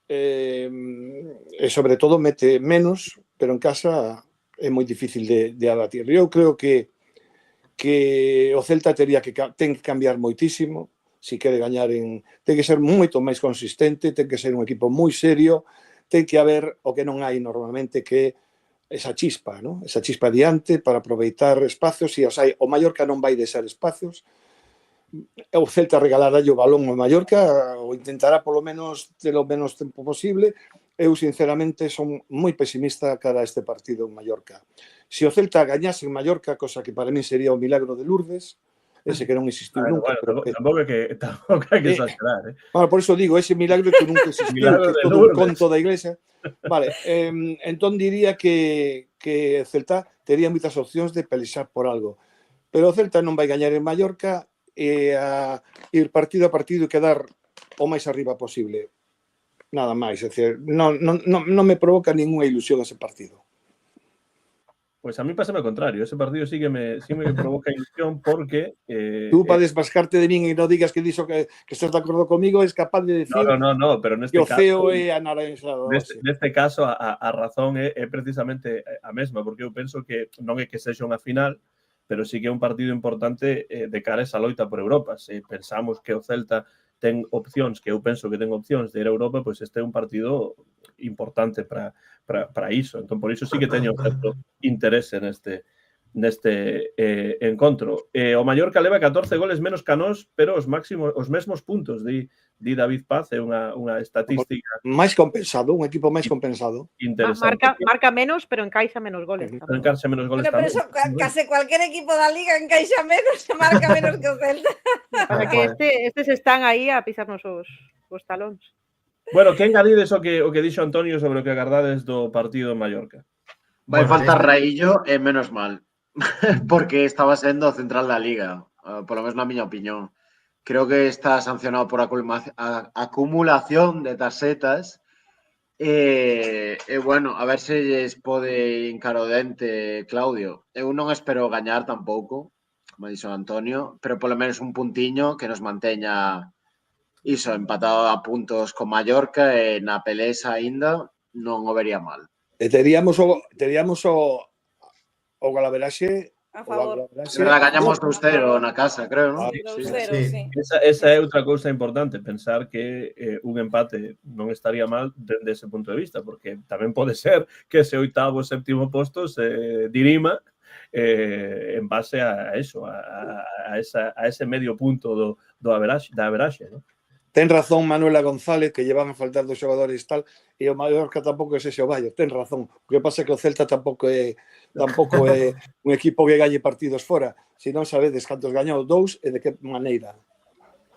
e sobre todo mete menos, pero en casa é moi difícil de abatir. Eu creo que o Celta ten que cambiar moitísimo se quere gañar ten que ser moito máis consistente, ten que ser un equipo moi serio, ten que haber o que non hai normalmente, que esa chispa, ¿no? Esa chispa diante para aproveitar espacios, e o Mallorca non vai deixar espacios. O Celta regalará o balón ao Mallorca, ou intentará polo menos ter o menos tempo posible. Eu, sinceramente, son moi pesimista cara a este partido en Mallorca. Se o Celta gañase en Mallorca, cosa que para mí sería o milagro de Lourdes, ese que non existiu nunca. Bueno, tampouco hai que exagerar. Bueno, por eso digo, ese milagro que nunca existiu, que é todo un conto da Iglesia. Vale, entón diría que Celta tería moitas opcións de pelexar por algo. Pero o Celta non vai gañar en Mallorca e a ir partido a partido e quedar o máis arriba posible. Nada máis, é dicir, non me provoca ninguna ilusión ese partido. Pois a mí pásame o contrario, ese partido sí que me provoca ilusión porque... Tú, para desbascarte de min e non digas que dixo que estás de acordo comigo, es capaz de decir no, pero neste que o caso... ceo é anaranxado. Neste caso, a razón é precisamente a mesma, porque eu penso que non é que sexa unha final, pero sí que é un partido importante de cara a esa loita por Europa. Se pensamos que o Celta ten opcións, que eu penso que ten opcións de ir a Europa, pois este é un partido importante para iso. Entón, por iso sí que teño certo interese neste encontro. O Mallorca leva 14 goles menos que nós, pero os mesmos puntos, di David Paz, é unha estatística máis compensado, un equipo máis compensado. Interesante. Marca menos, pero encaixa menos goles. Encaixa menos goles pero eso, case cualquier equipo da liga encaixa menos e marca menos que o Celta. Para que estes están aí a pisarnos os talóns. Bueno, que engadides o que dixo Antonio sobre o que agardades do partido en Mallorca? Vai faltar Raillo e menos mal, porque estaba sendo o central da Liga, polo menos na miña opinión. Creo que está sancionado por acumulación de tarxetas e bueno, a ver se lles pode hincar o dente Claudio. Eu non espero gañar tampouco, como dixo Antonio, pero polo menos un puntiño que nos manteña iso, empatado a puntos con Mallorca e na pelesa aínda non o vería mal. E teríamos o golaveraxe A favor. Se la gañamos 2-0 na casa, creo, non? Sí, Sí. 2-0, Sí. sí. Esa é outra cousa importante, pensar que un empate non estaría mal desde ese punto de vista, porque tamén pode ser que ese oitavo, séptimo posto se dirima en base a eso, a ese medio punto da averaxe, ¿no? Ten razón Manuela González, que llevan a faltar dos xogadores tal, e o Mallorca tampouco é ese xoballo, ten razón. O que pasa é que o Celta tampouco é un equipo que gañe partidos fora. Se non sabedes cantos gañou, 2 e de que maneira.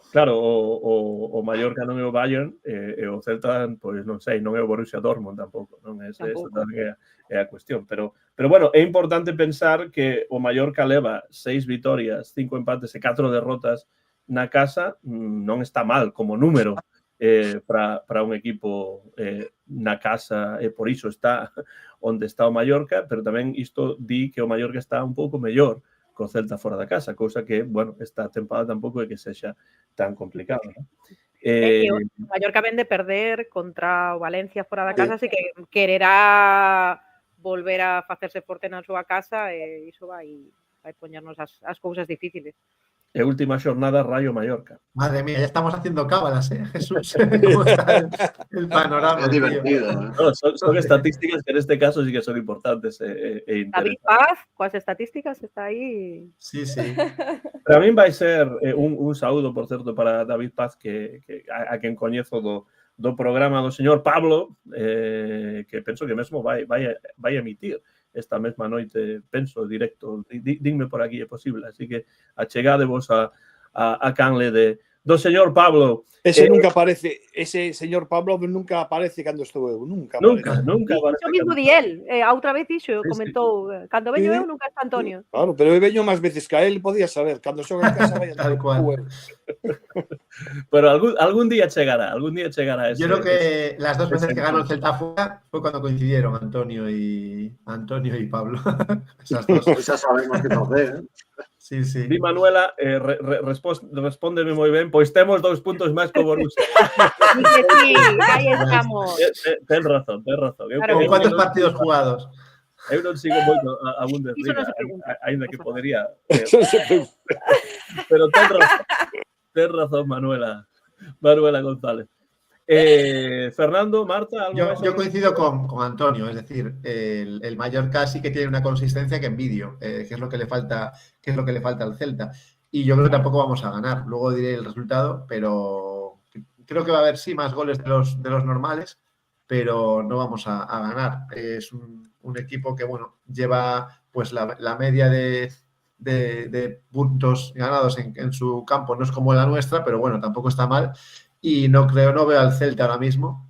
Claro, o Mallorca non é o Bayern e o Celta, pois non sei, non é o Borussia Dortmund tampouco, non? Esa tamén é a cuestión. Pero bueno, é importante pensar que o Mallorca leva 6 vitorias, 5 empates e 4 derrotas na casa, non está mal como número para un equipo na casa e por iso está onde está o Mallorca, pero tamén isto di que o Mallorca está un pouco mellor co Celta fora da casa, cousa que, bueno, esta tempada tampouco é que sexa tan complicado, ¿no? O Mallorca vende perder contra o Valencia fora da casa, así que quererá volver a facerse forte na súa casa e iso vai poñernos as cousas difíciles. E última xornada, Rayo Mallorca. Madre mía, ya estamos haciendo cábalas, Jesús. ¿Cómo está el panorama? É divertido. No, son estadísticas que en este caso sí que son importantes e David interesantes. Paz, coas estadísticas, está aí. Sí, sí. Para min vai ser un saúdo, por certo, para David Paz, que a quen coñezo do programa do señor Pablo, que penso que mesmo vai emitir esta mesma noite, penso, directo. Dinme por aquí, é posible. Así que achegádevos a canle do señor Pablo. Ese nunca aparece, ese señor Pablo nunca aparece cando estou eu, nunca aparece. Iso mismo di el, a outra vez iso, comentou, cando veño eu nunca está Antonio. Claro, pero eu veño máis veces que a él, podía saber, cando xoga en casa vai a Tal cual. Pero algún día chegará ese. Yo creo que las dos veces que ganó el Celta fuera fue cuando coincidieron Antonio y Pablo. Esas dos. Xa sabemos que facer, Sí, sí. Di Manuela, respóndeme moi ben, pois temos 2 puntos máis co Borussia. Sí, aí estamos. Ten razón. Claro, ¿Con cuántos partidos jugados? Eu non sigo moito a Iso Bundesliga, non se pregunta. ainda que podería. Eso se pregunta. Pero ten razón, Manuela González. Fernando, Marta, ¿algo más? Yo coincido con Antonio, es decir, el Mallorca sí que tiene una consistencia que envidio, que es lo que le falta al Celta. Y yo creo que tampoco vamos a ganar. Luego diré el resultado, pero creo que va a haber sí más goles de los normales, pero no vamos a ganar. Es un equipo que, bueno, lleva pues la media de puntos ganados en su campo, no es como la nuestra, pero bueno, tampoco está mal. Y no veo al Celta ahora mismo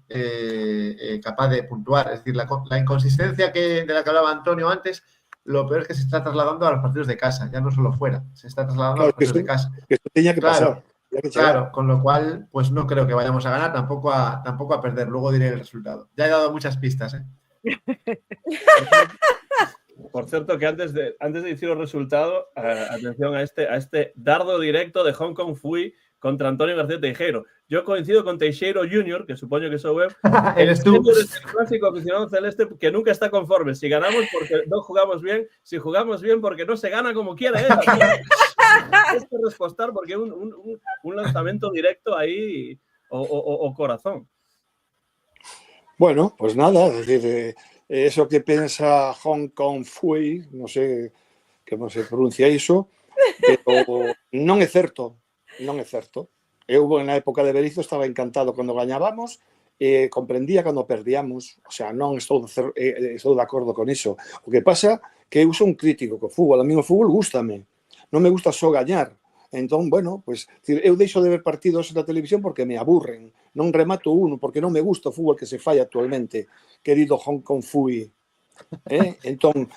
capaz de puntuar. Es decir, la inconsistencia de la que hablaba Antonio antes, lo peor es que se está trasladando a los partidos de casa, ya no solo fuera, se está trasladando a los partidos de casa. Que esto tenía que pasar. Claro, con lo cual, pues no creo que vayamos a ganar, tampoco a perder. Luego diré el resultado. Ya he dado muchas pistas, Por cierto, que antes de decir el resultado, atención a este dardo directo de Hong Kong Fui contra Antonio García Teixeiro. Yo coincido con Teixeiro Jr., que supoño que sou eu, el clásico aficionado celeste que nunca está conforme. Si ganamos porque no jugamos bien, si jugamos bien porque no se gana como quiere él. Es que respostar porque un lanzamiento directo ahí o corazón. Bueno, pues nada, es decir, eso que pensa Hong Kong Fui, no sé como se pronuncia iso, pero non é certo. Non é certo. Eu na época de Berizzo estaba encantado cando gañábamos e comprendía cando perdíamos. O sea, non estou de acordo con iso. O que pasa que eu sou un crítico co fútbol. A mí o fútbol gústame. Non me gusta só gañar. Entón, bueno, pues, eu deixo de ver partidos na televisión porque me aburren. Non remato uno porque non me gusta o fútbol que se fai actualmente. Querido Hong Kong Fui. Entón,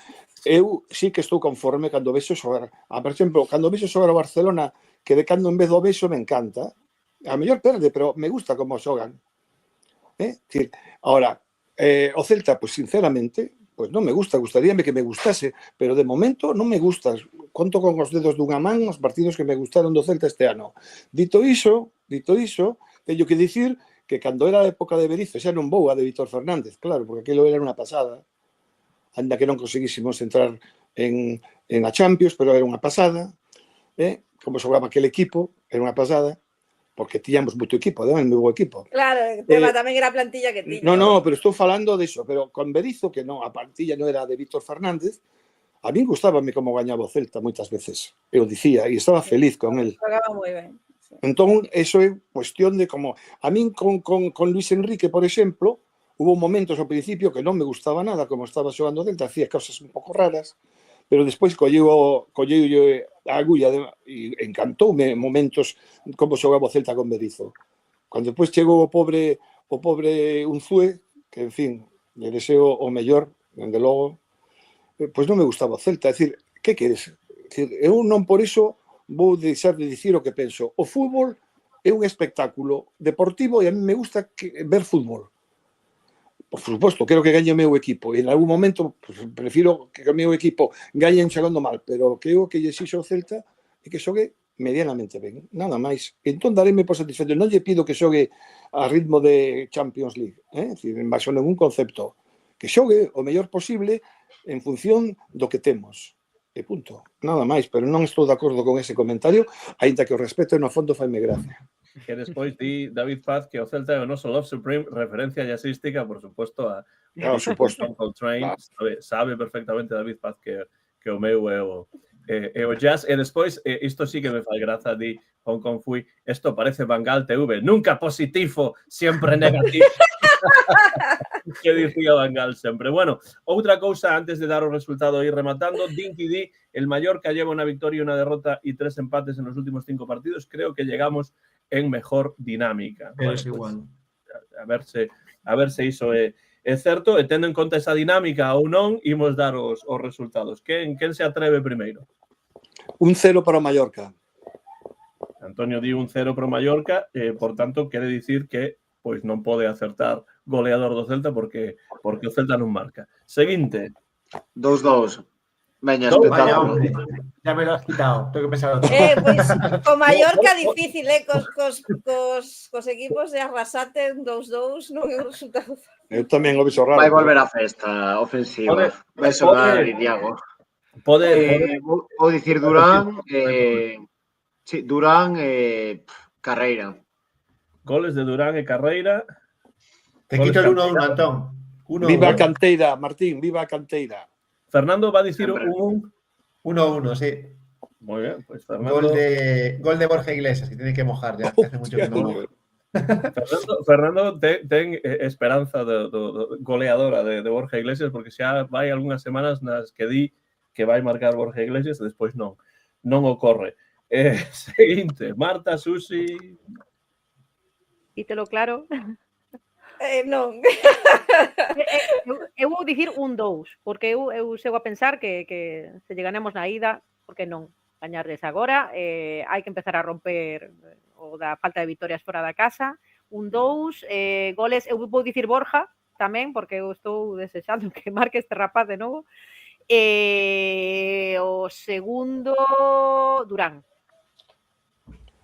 eu sí que estou conforme cando vexo xogar. Por exemplo, cando vexo xogar o Barcelona, que de cando en vez do beso me encanta. A mellor perde, pero me gusta como xogan. Ahora, o Celta, pues sinceramente, pues non me gusta, gustaríame que me gustase, pero de momento non me gusta. Conto con os dedos dunha man os partidos que me gustaron do Celta este ano. Dito iso, teño que dicir que cando era a época de Berizzo, xa non vou a de Víctor Fernández, claro, porque aquilo era unha pasada, anda que non conseguísimos entrar en a Champions, pero era unha pasada, como xogaba aquel equipo, era unha pasada, porque tiñamos moito equipo, además, moi bo equipo. Claro, o tema tamén era a plantilla que tiña. No, pero estou falando diso, pero con Berizzo, que non, a plantilla non era de Víctor Fernández, a min gustábame como gañaba o Celta moitas veces, eu dicía, e estaba feliz con el. Jogaba moi ben. Sí. Entón, eso é cuestión de como... A min con Luis Enrique, por exemplo, hubo momentos ao principio que non me gustaba nada como estaba xogando o Celta, hacía cosas un pouco raras, pero despois colleu a agulla e encantoume momentos como xogaba o Celta con Berizzo. Cando despois chegou o pobre Unzúe, que, en fin, le deseo o mellor, dende logo, pois non me gustaba o Celta. É dicir, que queres? Eu non por iso vou deixar de dicir o que penso. O fútbol é un espectáculo deportivo e a mí me gusta ver fútbol. Por suposto, quero que gañe o meu equipo e en algún momento pues, prefiro que o meu equipo gañen xogando mal, pero creo que lle exixo o Celta e que xogue medianamente ben, nada máis. Entón daréme por satisfeito. Non lle pido que xogue a ritmo de Champions League, é dicir, en baixo ningún concepto. Que xogue o mellor posible en función do que temos. E punto. Nada máis, pero non estou de acordo con ese comentario, aínda que o respeto no fondo faime gracia. Que despois di David Paz que o Celta é o noso Love Supreme, referencia jazzística, por suposto, a Uncle Train. Sabe perfectamente David Paz que o meu é o jazz. E despois, isto sí que me fai graza, di Hong Kong Fui, isto parece Bangal TV, nunca positivo, sempre negativo. Que dicía Bangal sempre. Bueno, outra cousa antes de dar o resultado e ir rematando, Dinky di, el Mallorca lleva una victoria, una derrota y 3 empates en los últimos 5 partidos. Creo que llegamos en mejor dinámica. Pero bueno, es igual. Pues, a ver se iso é certo, e tendo en conta esa dinámica ou non, imos dar os resultados. Quen se atreve primeiro? 1-0 para o Mallorca. Antonio di 1-0 para o Mallorca, por tanto, quere dicir que pois non pode acertar goleador do Celta porque o Celta non marca. Seguinte. 2-2. Veña, Vaya, espectáculo. hombre, ya me lo has quitado. Tengo que pensar otro. Pois, co Mallorca difícil, cos equipos de arrasate, 2-2, non é un resultado. Eu tamén o vexo raro. Vai volver a festa ofensiva. Vai xogar Diago. Vou dicir Durán, Durán Carreira. Goles de Durán e Carreira. Te quito el 1-1, Antón. 1-1. Viva a canteira, Martín, viva a canteira. Fernando va a decir un 1-1, sí. Muy bien, pues Fernando. Gol de Borja Iglesias, que tiene que mojar ya. Que hace mucho que no. Fernando ten esperanza de goleadora de Borja Iglesias, porque xa vai algunhas semanas nas que di que vai marcar Borja Iglesias e despois non ocorre. Seguinte, Marta, Susi. Dítelo claro. Non. Eu vou dicir 1-2, porque eu chego a pensar que se lleganemos na ida, porque non gañarles agora, hai que empezar a romper o da falta de vitorias fora da casa. 1-2, goles, eu vou dicir Borja tamén, porque eu estou desexando que marque este rapaz de novo. O segundo, Durán.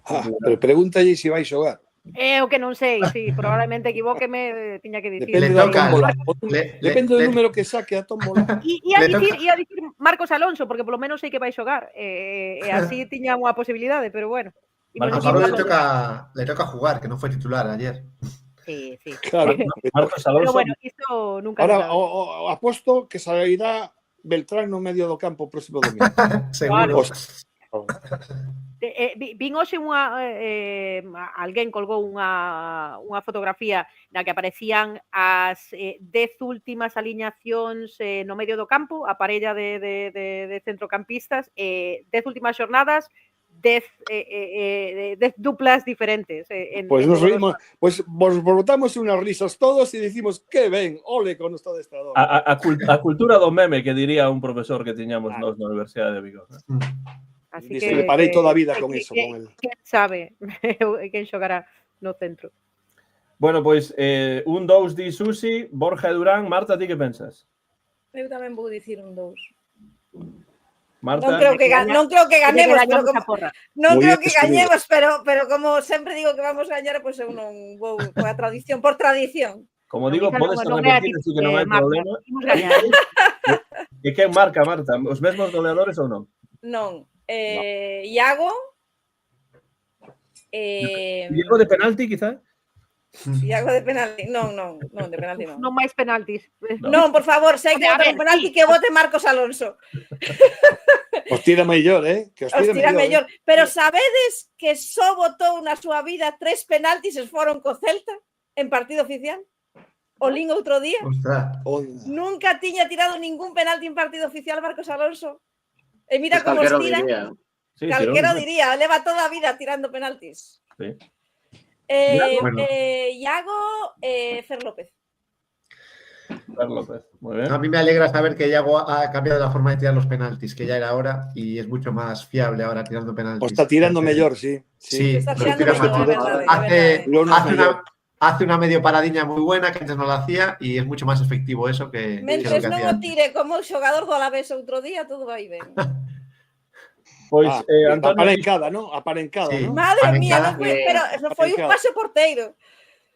Pero pregúntalle se vai xogar. O que non sei, sí, probablemente equivóqueme, tiña que dicir. Depende da tómbola. Depende do número que saque a tómbola. Ia dicir Marcos Alonso, porque polo menos sei que vai xogar. E así tiña unha posibilidade, pero bueno. Marcos Alonso le toca jugar, que non foi titular ayer. Sí. Claro. Marcos Alonso. Pero bueno, isto nunca Ahora, aposto que sairá Beltrán no medio do campo o próximo domingo. Seguro. Vin hoxe alguén colgou unha fotografía na que aparecían as 10 últimas aliñacións no medio do campo, a parella de centrocampistas, 10 últimas xornadas, 10 duplas diferentes. Pois nos reímos, pois botamos unhas risas todos e dicimos que ben, ole con esta adestrador. A cultura do meme, que diría un profesor que tiñamos nós na Universidade de Vigo. Así que le parei toda a vida con iso, con el. Quen sabe quen xogará no centro. Bueno, pois 1-2 di Susi, Borja e Durán. Marta, ti que pensas? Eu tamén vou dicir 1-2. Marta, non creo que ganemos, pero non creo que gañemos, pero como sempre digo que vamos a gañar, pois eu non vou por tradición. Como digo, podes repetir, así que non hai problema. E quen marca, Marta? Os mesmos goleadores ou non? Non. Iago. Iago de penalti, quizá? Iago de penalti. Non, de penalti non. Non máis penaltis. Non, por favor, se hai que A botar ver, un penalti sí. que vote Marcos Alonso. Os tira mellor, que os Os tira tira mellor. mellor. Pero sabedes que só botou na súa vida 3 penaltis e foron co Celta en partido oficial? O lin outro día. Ostras. Onda. Nunca tiña tirado ningún penalti en partido oficial Marcos Alonso. E mira Pues como os calquera tira. diría. Sí, Calquera tirou. diría, leva toda a vida tirando penaltis. Sí. Bueno. Iago, Fer López. Fer López, muy bien. A mí me alegra saber que Iago ha cambiado la forma de tirar los penaltis, que ya era hora y es mucho más fiable ahora tirando penaltis. O está tirando mellor, sí. Sí, Está lo tirando tira mellor, mejor. é verdade, Hace una medio paradiña muy buena que antes no la hacía y es mucho más efectivo eso que Mentres lo que non hacía o tire como o xogador do Alavés outro día, todo vai ben. Pois, Antonio... Aparencada, ¿no? Aparencada, Sí. ¿no? Madre mía, non foi, que- pero foi un Aparencada. pase porteiro.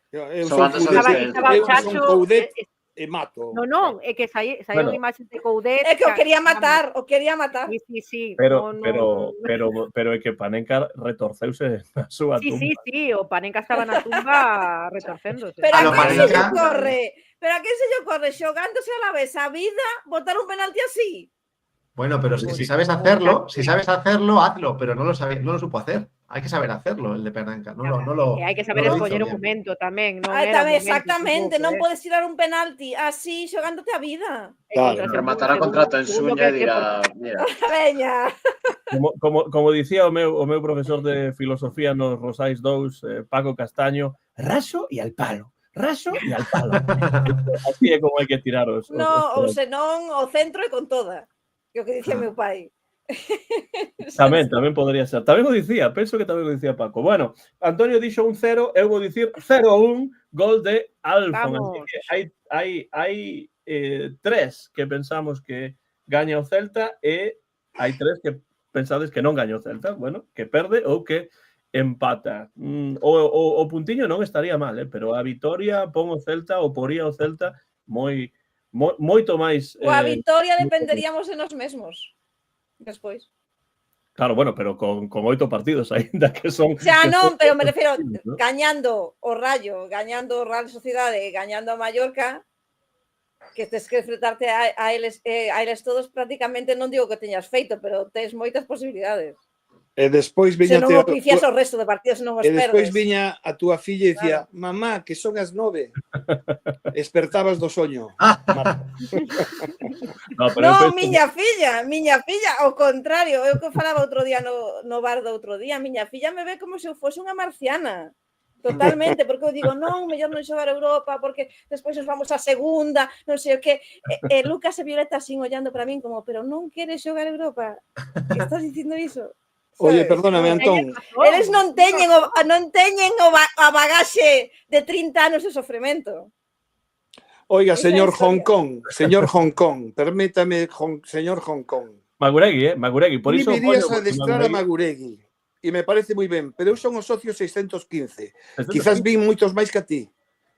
Eu Son son bandas Coudet, Estaba o eu son Chacho, Coudet e mato. Non, é que saíron Bueno. imaxes de Coudet. É que o quería matar, Sí. Pero é que Panenka retorceuse na súa tumba. Sí, o Panenka estaba na tumba retorcéndose. Pero A a lo quen se lle Panenka. corre? Pero a quen se lle corre xogándose a la vez a vida botar un penalti así? Bueno, pero si sabes hacerlo, hazlo, pero no lo supo hacer. Hay que saber hacerlo, el de Pernanca. E hai que saber no lo hizo escoller o bien. momento tamén, non Ai, era o tamén, momento, exactamente, tampouco, non podes tirar un penalti así xogándote a vida. Claro. Rematará contrato en Suña e dirá, mira, Veña. Como dicía o meu profesor de filosofía nos Rosais 2, Paco Castaño, raso e al palo. Raso e al palo. Así é como hai que tirar os No, ou penaltis. senón o centro e con toda. Que o que dicía meu pai. Tamén podría ser. Tamén o dicía, penso que tamén o dicía Paco. Bueno, Antonio dixo un 0, eu vou dicir 0-1, gol de Alfon. Así Vamos. que hai 3 que pensamos que gaña o Celta e hai 3 que pensades que non gaña o Celta. Bueno, que perde ou que empata. O puntiño non estaría mal, pero a vitoria pon o Celta ou poría o Celta moito máis... Coa vitoria dependeríamos de nós mesmos. Despois. Claro, bueno, pero con 8 partidos aínda que son... Xa que non, son- pero me refiero ¿no? gañando o Rayo, gañando o Real Sociedade, gañando a Mallorca, que tes que enfrentarte a eles todos prácticamente, non digo que teñas feito, pero tes moitas posibilidades. E despois Se viña non o picias o resto de partidos, non os e despois perdes. viña a túa filla e dicía, mamá, que son as 9. Espertabas do soño. No, pero eu Non, penso- miña filla, ao contrario, eu que falaba outro día no bar do outro día, miña filla me ve como se eu fose unha marciana. Totalmente, porque eu digo, non, mellor non xogar a Europa, porque despois nos vamos a segunda, non sei o que. E Lucas e Violeta sin ollando para min como, pero non queres xogar a Europa? Que estás dicindo iso? Oye, ¿Sabes? perdóname, Antón. Eles non teñen a bagaxe de 30 anos de sofrimento. Oiga, Esa señor historia. Hong Kong, permítame, señor Hong Kong. Maguregui, por iso... Deberías apoio adestrar a Maguregui. E me parece moi ben, pero eu son o socio 615. Quizás vi... vin moitos máis que a ti.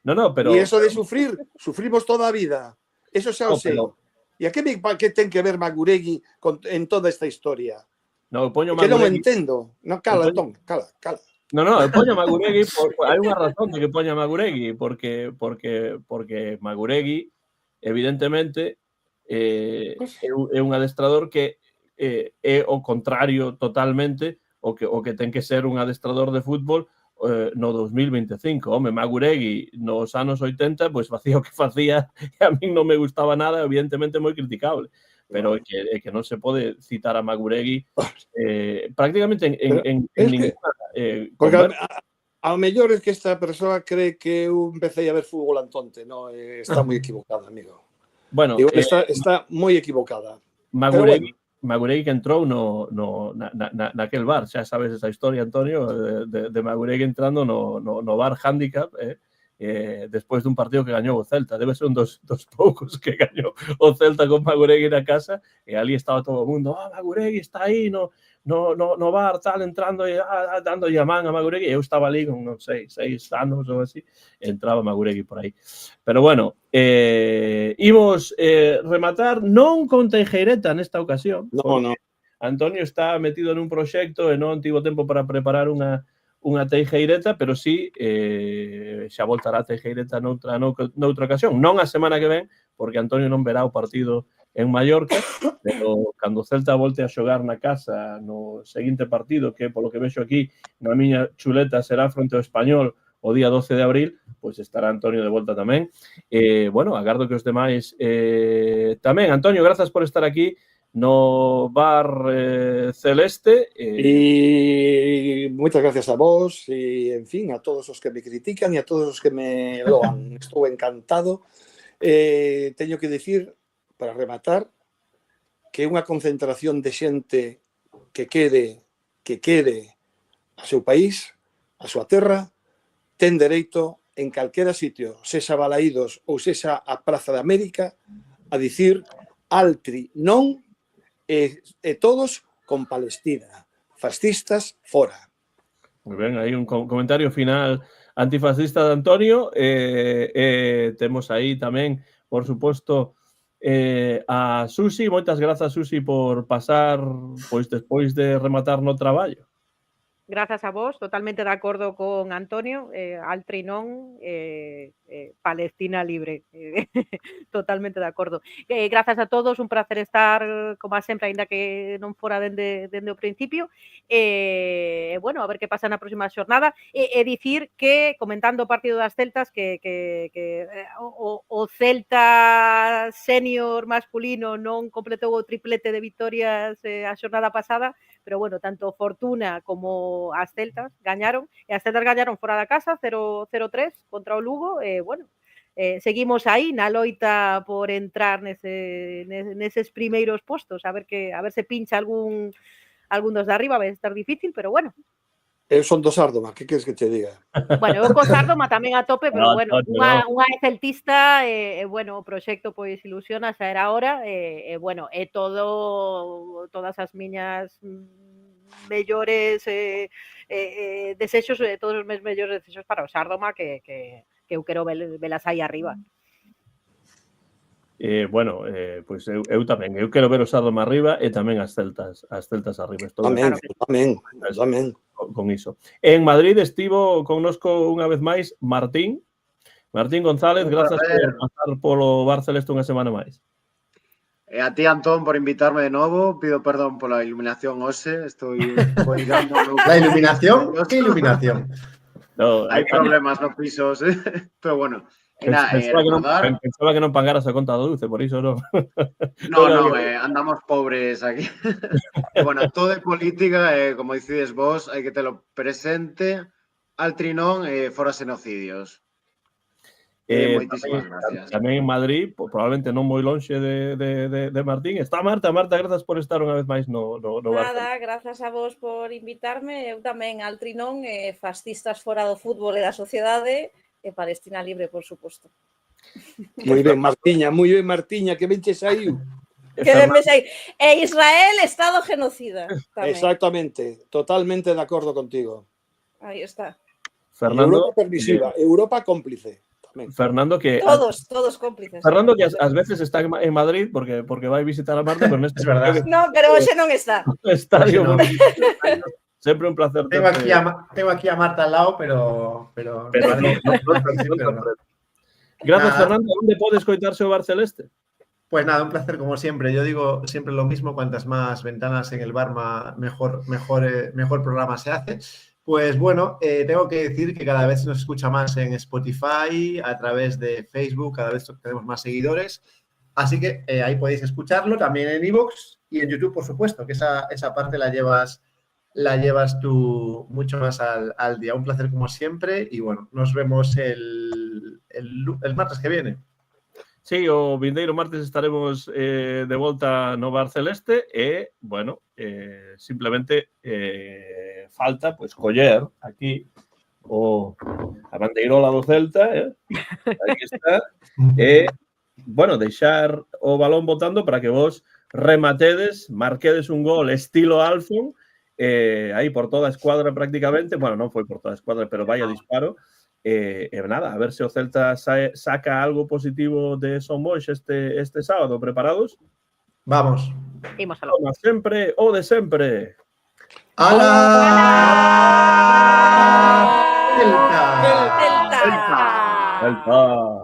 No, pero... E eso de sufrimos toda a vida. Eso xa o No, sei. pero- E a que ten que ver Maguregui en toda esta historia? No, eu poño Que non Maguregui... entendo. No, cala, Eu poño- Antón, cala. No, eu poño Maguregui, hai unha razón de que poña Maguregui, porque Maguregui, evidentemente, é un adestrador que é o contrario totalmente o que ten que ser un adestrador de fútbol no 2025. Home, Maguregui nos anos 80 pois facía o que facía e a min non me gustaba nada, evidentemente moi criticable. Pero é que non se pode citar a Maguregui prácticamente en es que- ninguna Porque conversa. ao mellor é que esta persoa cree que eu empecé a ver fútbol antonte, no, está moi equivocada, amigo. Bueno, Igual está moi equivocada. Maguregui que entrou naquel bar, xa sabes esa historia, Antonio, de Maguregui entrando no bar Handicap, despois dun partido que gañou o Celta. Debe ser un dos poucos que gañou o Celta con Maguregui na casa, e ali estaba todo o mundo, Maguregui está aí no no bar tal, entrando e dando a man a Maguregui, eu estaba ali con, non sei, 6 anos ou así, entraba Maguregui por aí. Pero bueno, imos rematar non con Teijeireta nesta ocasión, No. Antonio está metido nun proxecto e non tivo tempo para preparar unha Teijeireta, pero sí xa voltará a Teijeireta noutra ocasión. Non a semana que ven, porque Antonio non verá o partido en Mallorca, pero cando o Celta volte a xogar na casa no seguinte partido, que polo que vexo aquí na miña chuleta será fronte ao Español o día 12 de abril, pois estará Antonio de volta tamén. Bueno, agardo que os demais tamén. Antonio, grazas por estar aquí no Bar Celeste. Y muchas gracias a vos y, en fin, a todos os que me critican e a todos os que me loan. Estuve encantado. Teño que dicir, para rematar, que unha concentración de xente que quere a seu país, a súa terra, ten dereito en calquera sitio, sexa Balaídos ou sexa a Praza de América, a dicir altri non e todos con Palestina. Fascistas fora. Moi ben, aí un comentario final antifascista de Antonio. Temos aí tamén, por suposto, a Susi. Moitas grazas, Susi, por pasar pois despois de rematar no traballo. Grazas a vos, totalmente de acordo con Antonio, altri non, Palestina libre, totalmente de acordo. Grazas a todos, un placer estar, como sempre, aínda que non fora dende o principio. Bueno, a ver que pasa na próxima xornada. E dicir que, comentando o partido das Celtas, que o Celta senior masculino non completou o triplete de victorias a xornada pasada, pero bueno, tanto Fortuna como as Celtas gañaron, e as Celtas gañaron fora da casa 0-3 contra o Lugo, e bueno, seguimos aí na loita por entrar neses primeiros postos, a ver se pincha algún dos de arriba, vai estar difícil, pero bueno. Eu son do Sárdoma, que queres que te diga? Bueno, eu co Sárdoma tamén a tope, pero bueno, unha celtista, bueno, o proxecto pois ilusiona, xa era hora, bueno, todas as miñas mellores desexos, todos os meus mellores desexos para o Sárdoma, que eu quero velas aí arriba. Bueno, pois eu tamén. Eu quero ver o Sárdoma arriba e tamén as Celtas arriba. Tamén. Con iso. En Madrid estivo connosco unha vez máis Martín González, grazas por pasar polo Bar Celeste unha semana máis. E a ti, Antón, por invitarme de novo. Pido perdón pola iluminación hoxe. Estoy cuidando. ¿La iluminación? ¿Qué iluminación? No, hai problemas nos pisos, pero bueno. Pensaba que non pagaras a conta do dulce, por iso non. No, andamos pobres aquí. Bueno, todo é política, como dicides vos, hai que telo presente, altri non, fora xenocidios. Moitísimas gracias. Tamén en Madrid, probablemente non moi lonxe de Martín. Está Marta, grazas por estar unha vez máis no Nada, grazas a vos por invitarme. Eu tamén, altri non, fascistas fora do fútbol e da sociedade, e Palestina libre, por suposto. Moi ben, Martiña, que ben che saiu. Que ben me saiu. E Israel, estado genocida. Tamén. Exactamente, totalmente de acordo contigo. Aí está. Fernando, Europa permisiva, Europa cómplice. Fernando, que todos cómplices. Fernando, que ás veces está en Madrid porque vai visitar a Marta, pero neste es verdad. No, pero hoxe non está. Estadio. No. Sempre un placer. Tengo aquí a Marta al lado, pero Gracias, Fernando. ¿Dónde puede escoitarse o Bar Celeste? Pues nada, un placer como siempre. Yo digo siempre lo mismo, cuantas más ventanas en el bar, mejor programa se hace. Pues bueno, tengo que decir que cada vez se nos escucha más en Spotify, a través de Facebook, cada vez tenemos más seguidores. Así que ahí podéis escucharlo, también en iVoox y en YouTube, por supuesto, que esa parte la llevas tú mucho más al día. Un placer como siempre y bueno, nos vemos el martes que viene. Sí, o vindeiro martes estaremos de volta no Bar Celeste e, bueno, simplemente falta, pois, coller aquí a bandeirola do Celta, aquí está, e, bueno, deixar o balón botando para que vos rematedes, marquedes un gol estilo Alfon aí por toda a escuadra prácticamente, bueno, non foi por toda a escuadra, pero vaya disparo, e nada, a ver se o Celta saca algo positivo de Son Boix este sábado, preparados? Vamos. Imos aló. Como sempre, o de sempre. ¡Hala! Celta. Celta.